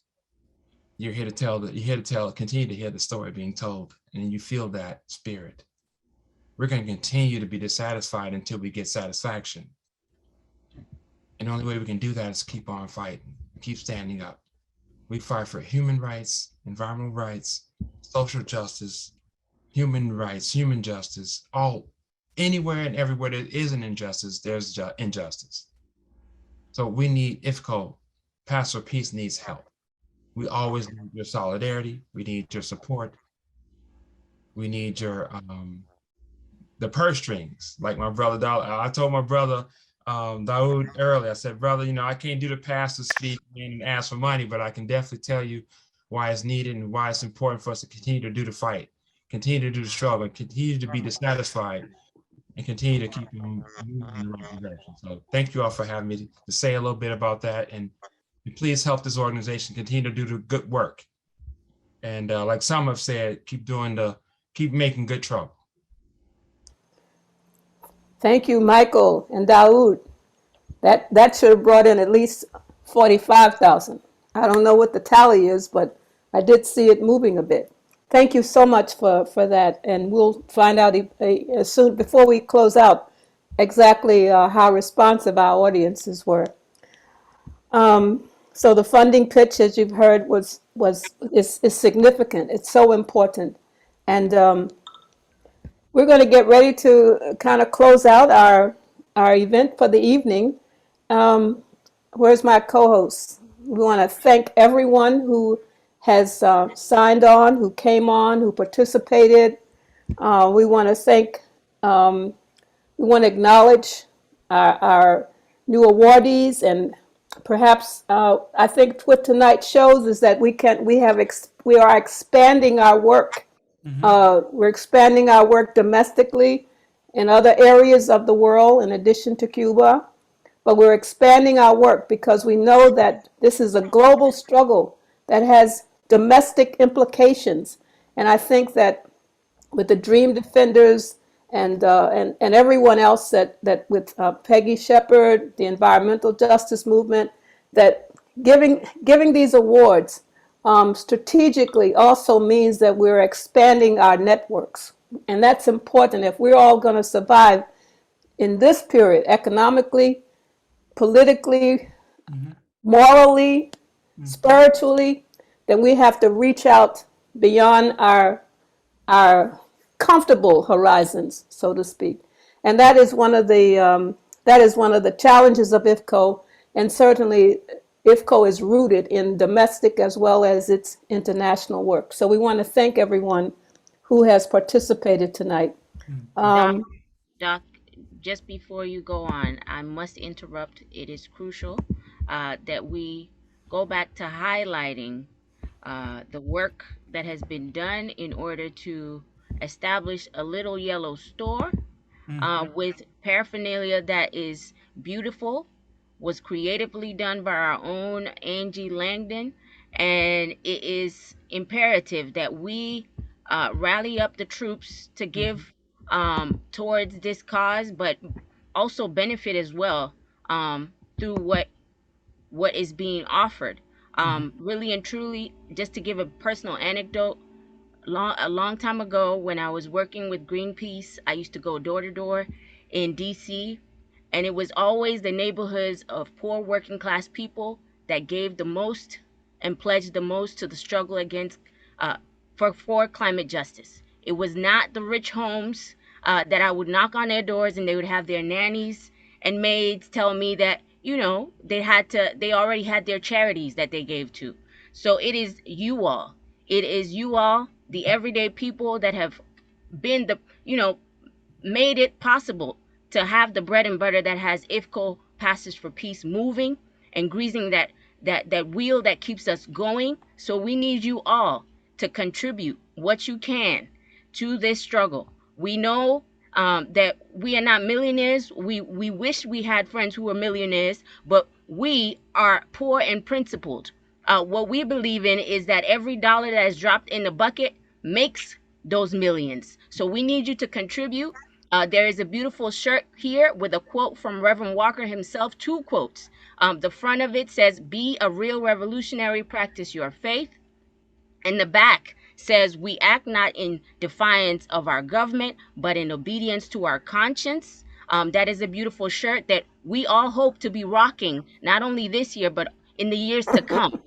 you're here to continue to hear the story being told, and you feel that spirit. We're going to continue to be dissatisfied until we get satisfaction. And the only way we can do that is keep on fighting, keep standing up. We fight for human rights, environmental rights, social justice, human rights, human justice, anywhere and everywhere there is an injustice, there's injustice. So we need IFCO, Pastor Peace needs help. We always need your solidarity. We need your support. We need your, the purse strings, like my brother, I told my brother, Daoud earlier, I said, brother, I can't do the pastor speak and ask for money, but I can definitely tell you why it's needed and why it's important for us to continue to do the fight, continue to do the struggle, continue to be dissatisfied, and continue to keep moving in the right direction. So thank you all for having me to say a little bit about that. And please help this organization continue to do the good work. And like some have said, keep making good trouble. Thank you, Michael and Daoud. That should have brought in at least 45,000. I don't know what the tally is, but I did see it moving a bit. Thank you so much for that, and we'll find out as soon before we close out exactly how responsive our audiences were. So the funding pitch, as you've heard, is significant. It's so important, and we're going to get ready to kind of close out our event for the evening. Um, where's my co-host? We want to thank everyone who has signed on, who came on, who participated. We want to thank, we want to acknowledge our new awardees, and perhaps I think what tonight shows is that we are expanding our work. We're expanding our work domestically in other areas of the world in addition to Cuba, but we're expanding our work because we know that this is a global struggle that has domestic implications. And I think that with the Dream Defenders and everyone else that with Peggy Shepard, the environmental justice movement, that giving these awards strategically also means that we're expanding our networks, and that's important if we're all going to survive in this period economically, politically, morally, spiritually. Then we have to reach out beyond our comfortable horizons, so to speak. And that is one of the challenges of IFCO, and certainly IFCO is rooted in domestic as well as its international work. So we want to thank everyone who has participated tonight. Doc, just before you go on, I must interrupt. It is crucial that we go back to highlighting the work that has been done in order to establish a little yellow store with paraphernalia that is beautiful, was creatively done by our own Angie Langdon, and it is imperative that we rally up the troops to give towards this cause, but also benefit as well through what is being offered. Really and truly, just to give a personal anecdote, a long time ago when I was working with Greenpeace, I used to go door to door in DC, and it was always the neighborhoods of poor working class people that gave the most and pledged the most to the struggle against for climate justice. It was not the rich homes that I would knock on their doors and they would have their nannies and maids tell me that, you know, they already had their charities that they gave to. So it is you all. It is you all, the everyday people that have been made it possible to have the bread and butter that has IFCO Passage for Peace moving and greasing that wheel that keeps us going. So we need you all to contribute what you can to this struggle. We know that we are not millionaires. We wish we had friends who were millionaires, but we are poor and principled. What we believe in is that every dollar that is dropped in the bucket makes those millions. So we need you to contribute. There is a beautiful shirt here with a quote from Reverend Walker himself, 2 quotes. The front of it says, "Be a real revolutionary, practice your faith." And the back says, "We act not in defiance of our government, but in obedience to our conscience." That is a beautiful shirt that we all hope to be rocking, not only this year, but in the years to come.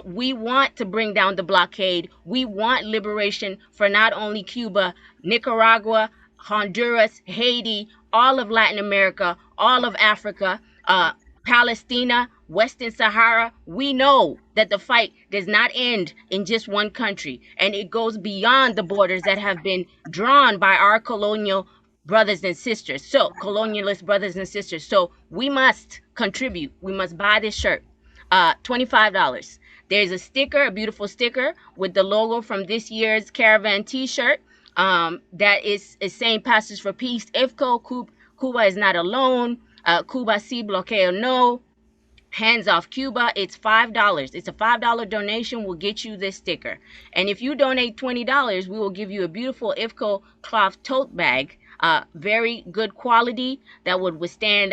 We want to bring down the blockade. We want liberation for not only Cuba, Nicaragua, Honduras, Haiti, all of Latin America, all of Africa, Palestina, Western Sahara. We know that the fight does not end in just one country, and it goes beyond the borders that have been drawn by our colonial brothers and sisters. So, colonialist brothers and sisters. So, we must contribute. We must buy this shirt. $25. There's a sticker, a beautiful sticker with the logo from this year's Caravan t-shirt that is saying Passage for Peace. IFCO, Cuba is not alone. Cuba sí, bloqueo no. Hands off Cuba. It's $5. It's a $5 donation will get you this sticker. And if you donate $20, we will give you a beautiful IFCO cloth tote bag. Very good quality that would withstand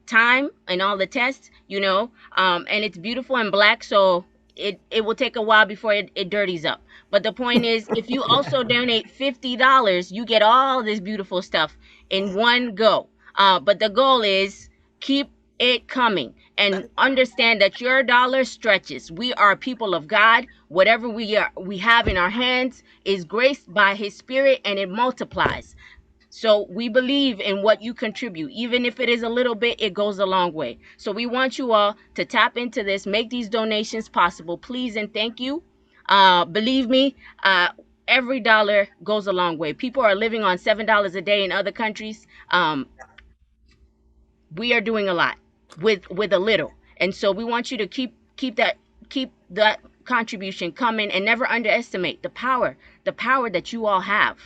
time and all the tests, and it's beautiful and black, so it will take a while before it dirties up. But the point is, if you also donate $50, you get all this beautiful stuff in one go. But the goal is keep it coming and understand that your dollar stretches. We are people of God. Whatever we have in our hands is graced by his spirit, and it multiplies. So we believe in what you contribute. Even if it is a little bit, it goes a long way. So we want you all to tap into this, make these donations possible, please and thank you. Believe me, every dollar goes a long way. People are living on $7 a day in other countries. We are doing a lot with a little, and so we want you to keep that contribution coming, and never underestimate the power that you all have.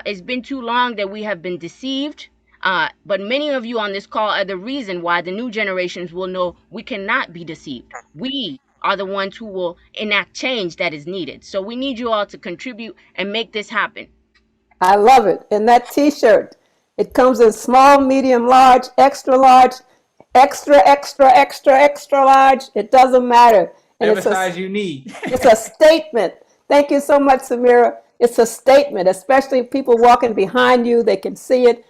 It's been too long that we have been deceived, but many of you on this call are the reason why the new generations will know we cannot be deceived. We are the ones who will enact change that is needed. So we need you all to contribute and make this happen. I love it. And that T-shirt, it comes in small, medium, large, extra, extra, extra large. It doesn't matter. And Whatever size you need. It's a statement. Thank you so much, Samira. It's a statement, especially if people walking behind you, they can see it.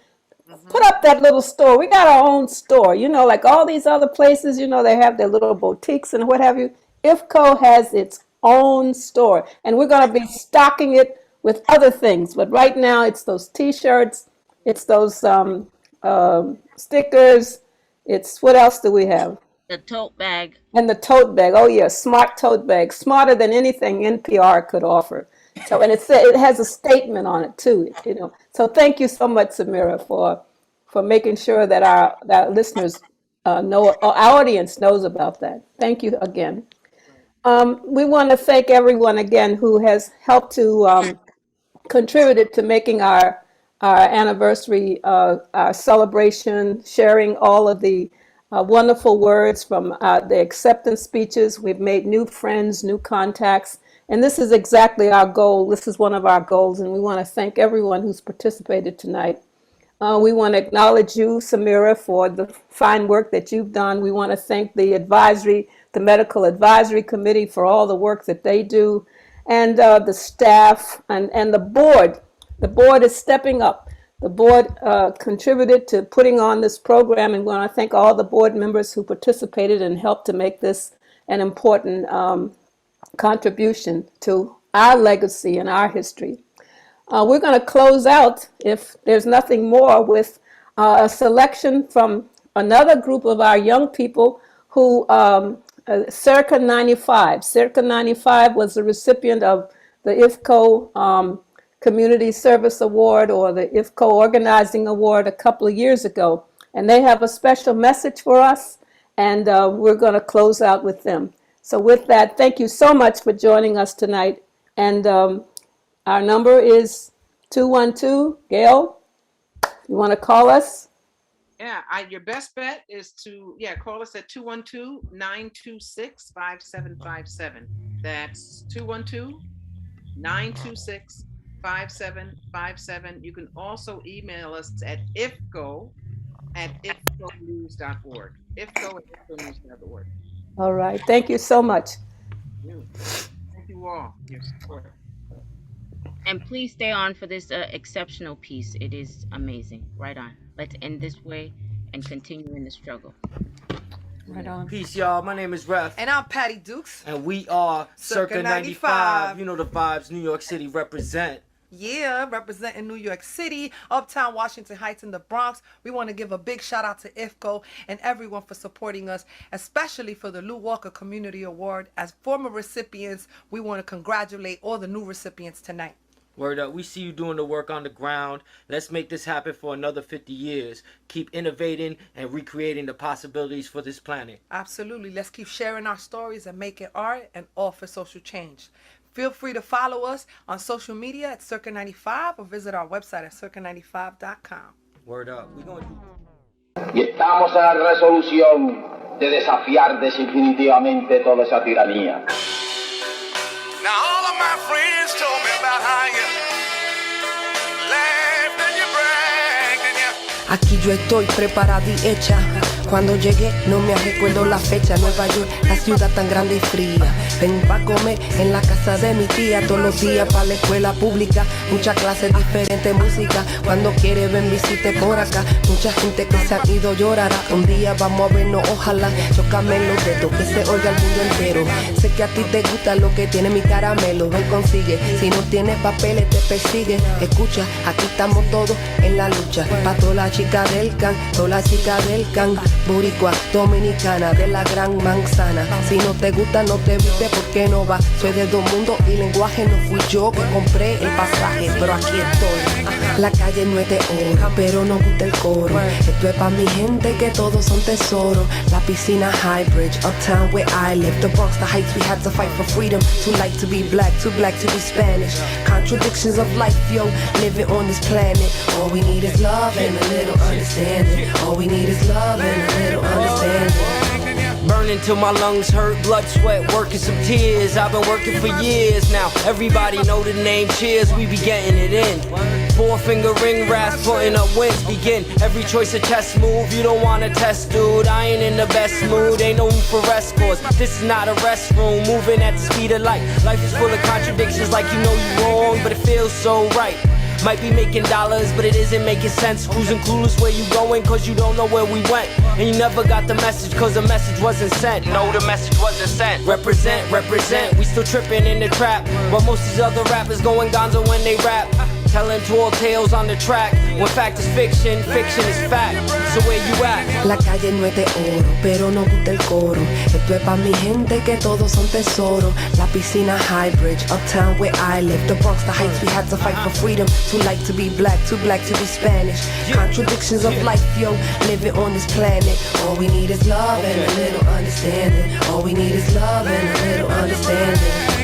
Put up that little store. We got our own store. You know, like all these other places, you know, they have their little boutiques and what have you. IFCO has its own store, and we're going to be stocking it with other things. But right now, it's those T-shirts, it's those stickers. It's what else do we have? The tote bag. And the tote bag. Oh yeah, smart tote bag, smarter than anything NPR could offer. So, and it has a statement on it too. You know. So thank you so much, Samira, for making sure that our listeners know, our audience knows about that. Thank you again. We want to thank everyone again who has helped to contributed to making our anniversary, our celebration, sharing all of the wonderful words from the acceptance speeches. We've made new friends, new contacts, and this is exactly our goal. This is one of our goals, and we want to thank everyone who's participated tonight. We want to acknowledge you, Samira, for the fine work that you've done. We want to thank the Medical Advisory Committee for all the work that they do, and the staff and the board. The board is stepping up. The board contributed to putting on this program, and we want to thank all the board members who participated and helped to make this an important contribution to our legacy and our history. We're going to close out, if there's nothing more, with a selection from another group of our young people who, Circa 95. Circa 95 was the recipient of the IFCO Community Service Award, or the IFCO Organizing Award, a couple of years ago. And they have a special message for us, and we're going to close out with them. So with that, thank you so much for joining us tonight. And our number is 212. Gail, you want to call us? Yeah, your best bet is to, call us at 212-926-5757. That's 212-926-5757. You can also email us at ifco@ifconews.org. ifco@ifconews.org. All right. Thank you so much. Thank you all for your support. And please stay on for this exceptional piece. It is amazing. Right on. Let's end this way and continue in the struggle. Right on. Peace, y'all. My name is Ref. And I'm Patty Dukes. And we are Circa 95. You know the vibes. New York City represent. Yeah, representing New York City, Uptown Washington Heights, and the Bronx. We want to give a big shout out to IFCO and everyone for supporting us, especially for the Lou Walker Community Award. As former recipients, we want to congratulate all the new recipients tonight. Word up. We see you doing the work on the ground. Let's make this happen for another 50 years. Keep innovating and recreating the possibilities for this planet. Absolutely. Let's keep sharing our stories and making art and offer social change. Feel free to follow us on social media at Circa 95 or visit our website at circa95.com. Word up. We're going to do. Y estamos en la resolución de desafiar definitivamente toda esa tiranía. Now all of my friends told me about how you laughed and you bragged and you... Aquí yo estoy preparada y hecha Cuando llegué no me recuerdo la fecha. Nueva York, la ciudad tan grande y fría. Ven pa' comer en la casa de mi tía. Todos los días pa' la escuela pública. Muchas clases, diferente música. Cuando quiere ven visite por acá. Mucha gente que se ha ido llorará. Un día vamos a vernos, ojalá. Chócame los dedos, que se oiga el mundo entero. Sé que a ti te gusta lo que tiene mi caramelo. Ven, consigue. Si no tienes papeles te persigue. Escucha, aquí estamos todos en la lucha. Pa' toda la chica del can, toda la chica del can. Boricua, dominicana, de la gran manzana. Si no te gusta no te viste porque no va. Soy de dos mundos y lenguaje. No fui yo que compré el pasaje, pero aquí estoy. La calle no es de oro, pero nos gusta el coro. Esto es pa' mi gente que todos son tesoros. La piscina High Bridge, uptown where I live. The Bronx, the Heights, we had to fight for freedom. Too light to be black, too black to be Spanish. Contradictions of life, yo, living on this planet. All we need is love and a little understanding. All we need is love and a little understanding. Burning till my lungs hurt, blood, sweat, working some tears. I've been working for years now. Everybody know the name. Cheers, we be getting it in. 4-finger ring rasp, putting up wins. Begin every choice a chess move. You don't wanna test, dude. I ain't in the best mood. Ain't no room for rest cause this is not a restroom. Moving at the speed of light. Life is full of contradictions, like you know you wrong, but it feels so right. Might be making dollars, but it isn't making sense. Cruising clueless where you going, cause you don't know where we went. And you never got the message, cause the message wasn't sent. No, the message wasn't sent. Represent, represent, we still tripping in the trap. While most of these other rappers going gonzo when they rap. Telling tall tales on the track. When fact is fiction, fiction is fact. So where you at? La calle no es de oro, pero nos gusta el coro. Esto es pa' mi gente que todos son tesoros. La piscina High Bridge, uptown where I live. The Bronx, the Heights, we had to fight for freedom. Too light to be black, too black to be Spanish. Contradictions of life, yo, living on this planet. All we need is love and a little understanding. All we need is love and a little understanding.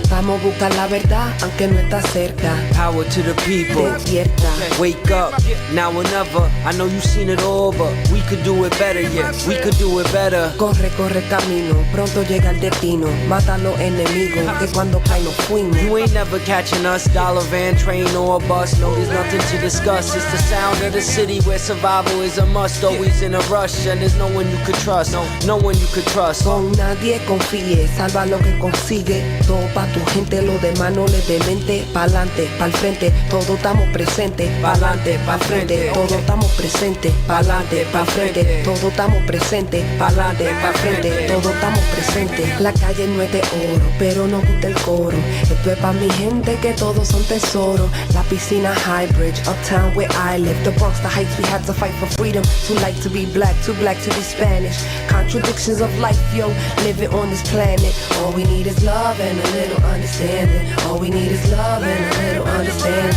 Vamos a buscar la verdad, aunque no está cerca. Power to the people. Despierta. Wake up, now or never. I know you've seen it all, but we could do it better, yeah. We could do it better. Corre, corre camino, pronto llega el destino. Mata a los enemigos, que cuando caen nos fuimos. You ain't never catching us, dollar van, train or bus. No, there's nothing to discuss. It's the sound of the city where survival is a must. Always in a rush, and there's no one you could trust. No one you could trust. Con nadie confíe, salva lo que consigue. Todo pa' tu gente, lo demás no le dé mente. Pa'lante, pa'l frente, todos estamos presentes. Pa'lante, pa'l frente, todos estamos presentes. Pa'lante, pa'l frente, todos estamos presentes. Pa'lante, pa'l frente, todos estamos presentes. La calle no es de oro, pero nos gusta el coro. Esto es pa' mi gente que todos son tesoros. La piscina High Bridge, uptown where I live. The Bronx, the Heights, we had to fight for freedom. Too light to be black, too black to be Spanish. Contradictions of life, yo, living on this planet. All we need is love and a little understanding. All we need is love and a little understanding.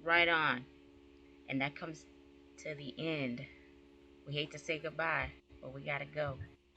Right on. And that comes to the end. We hate to say goodbye, but we gotta go.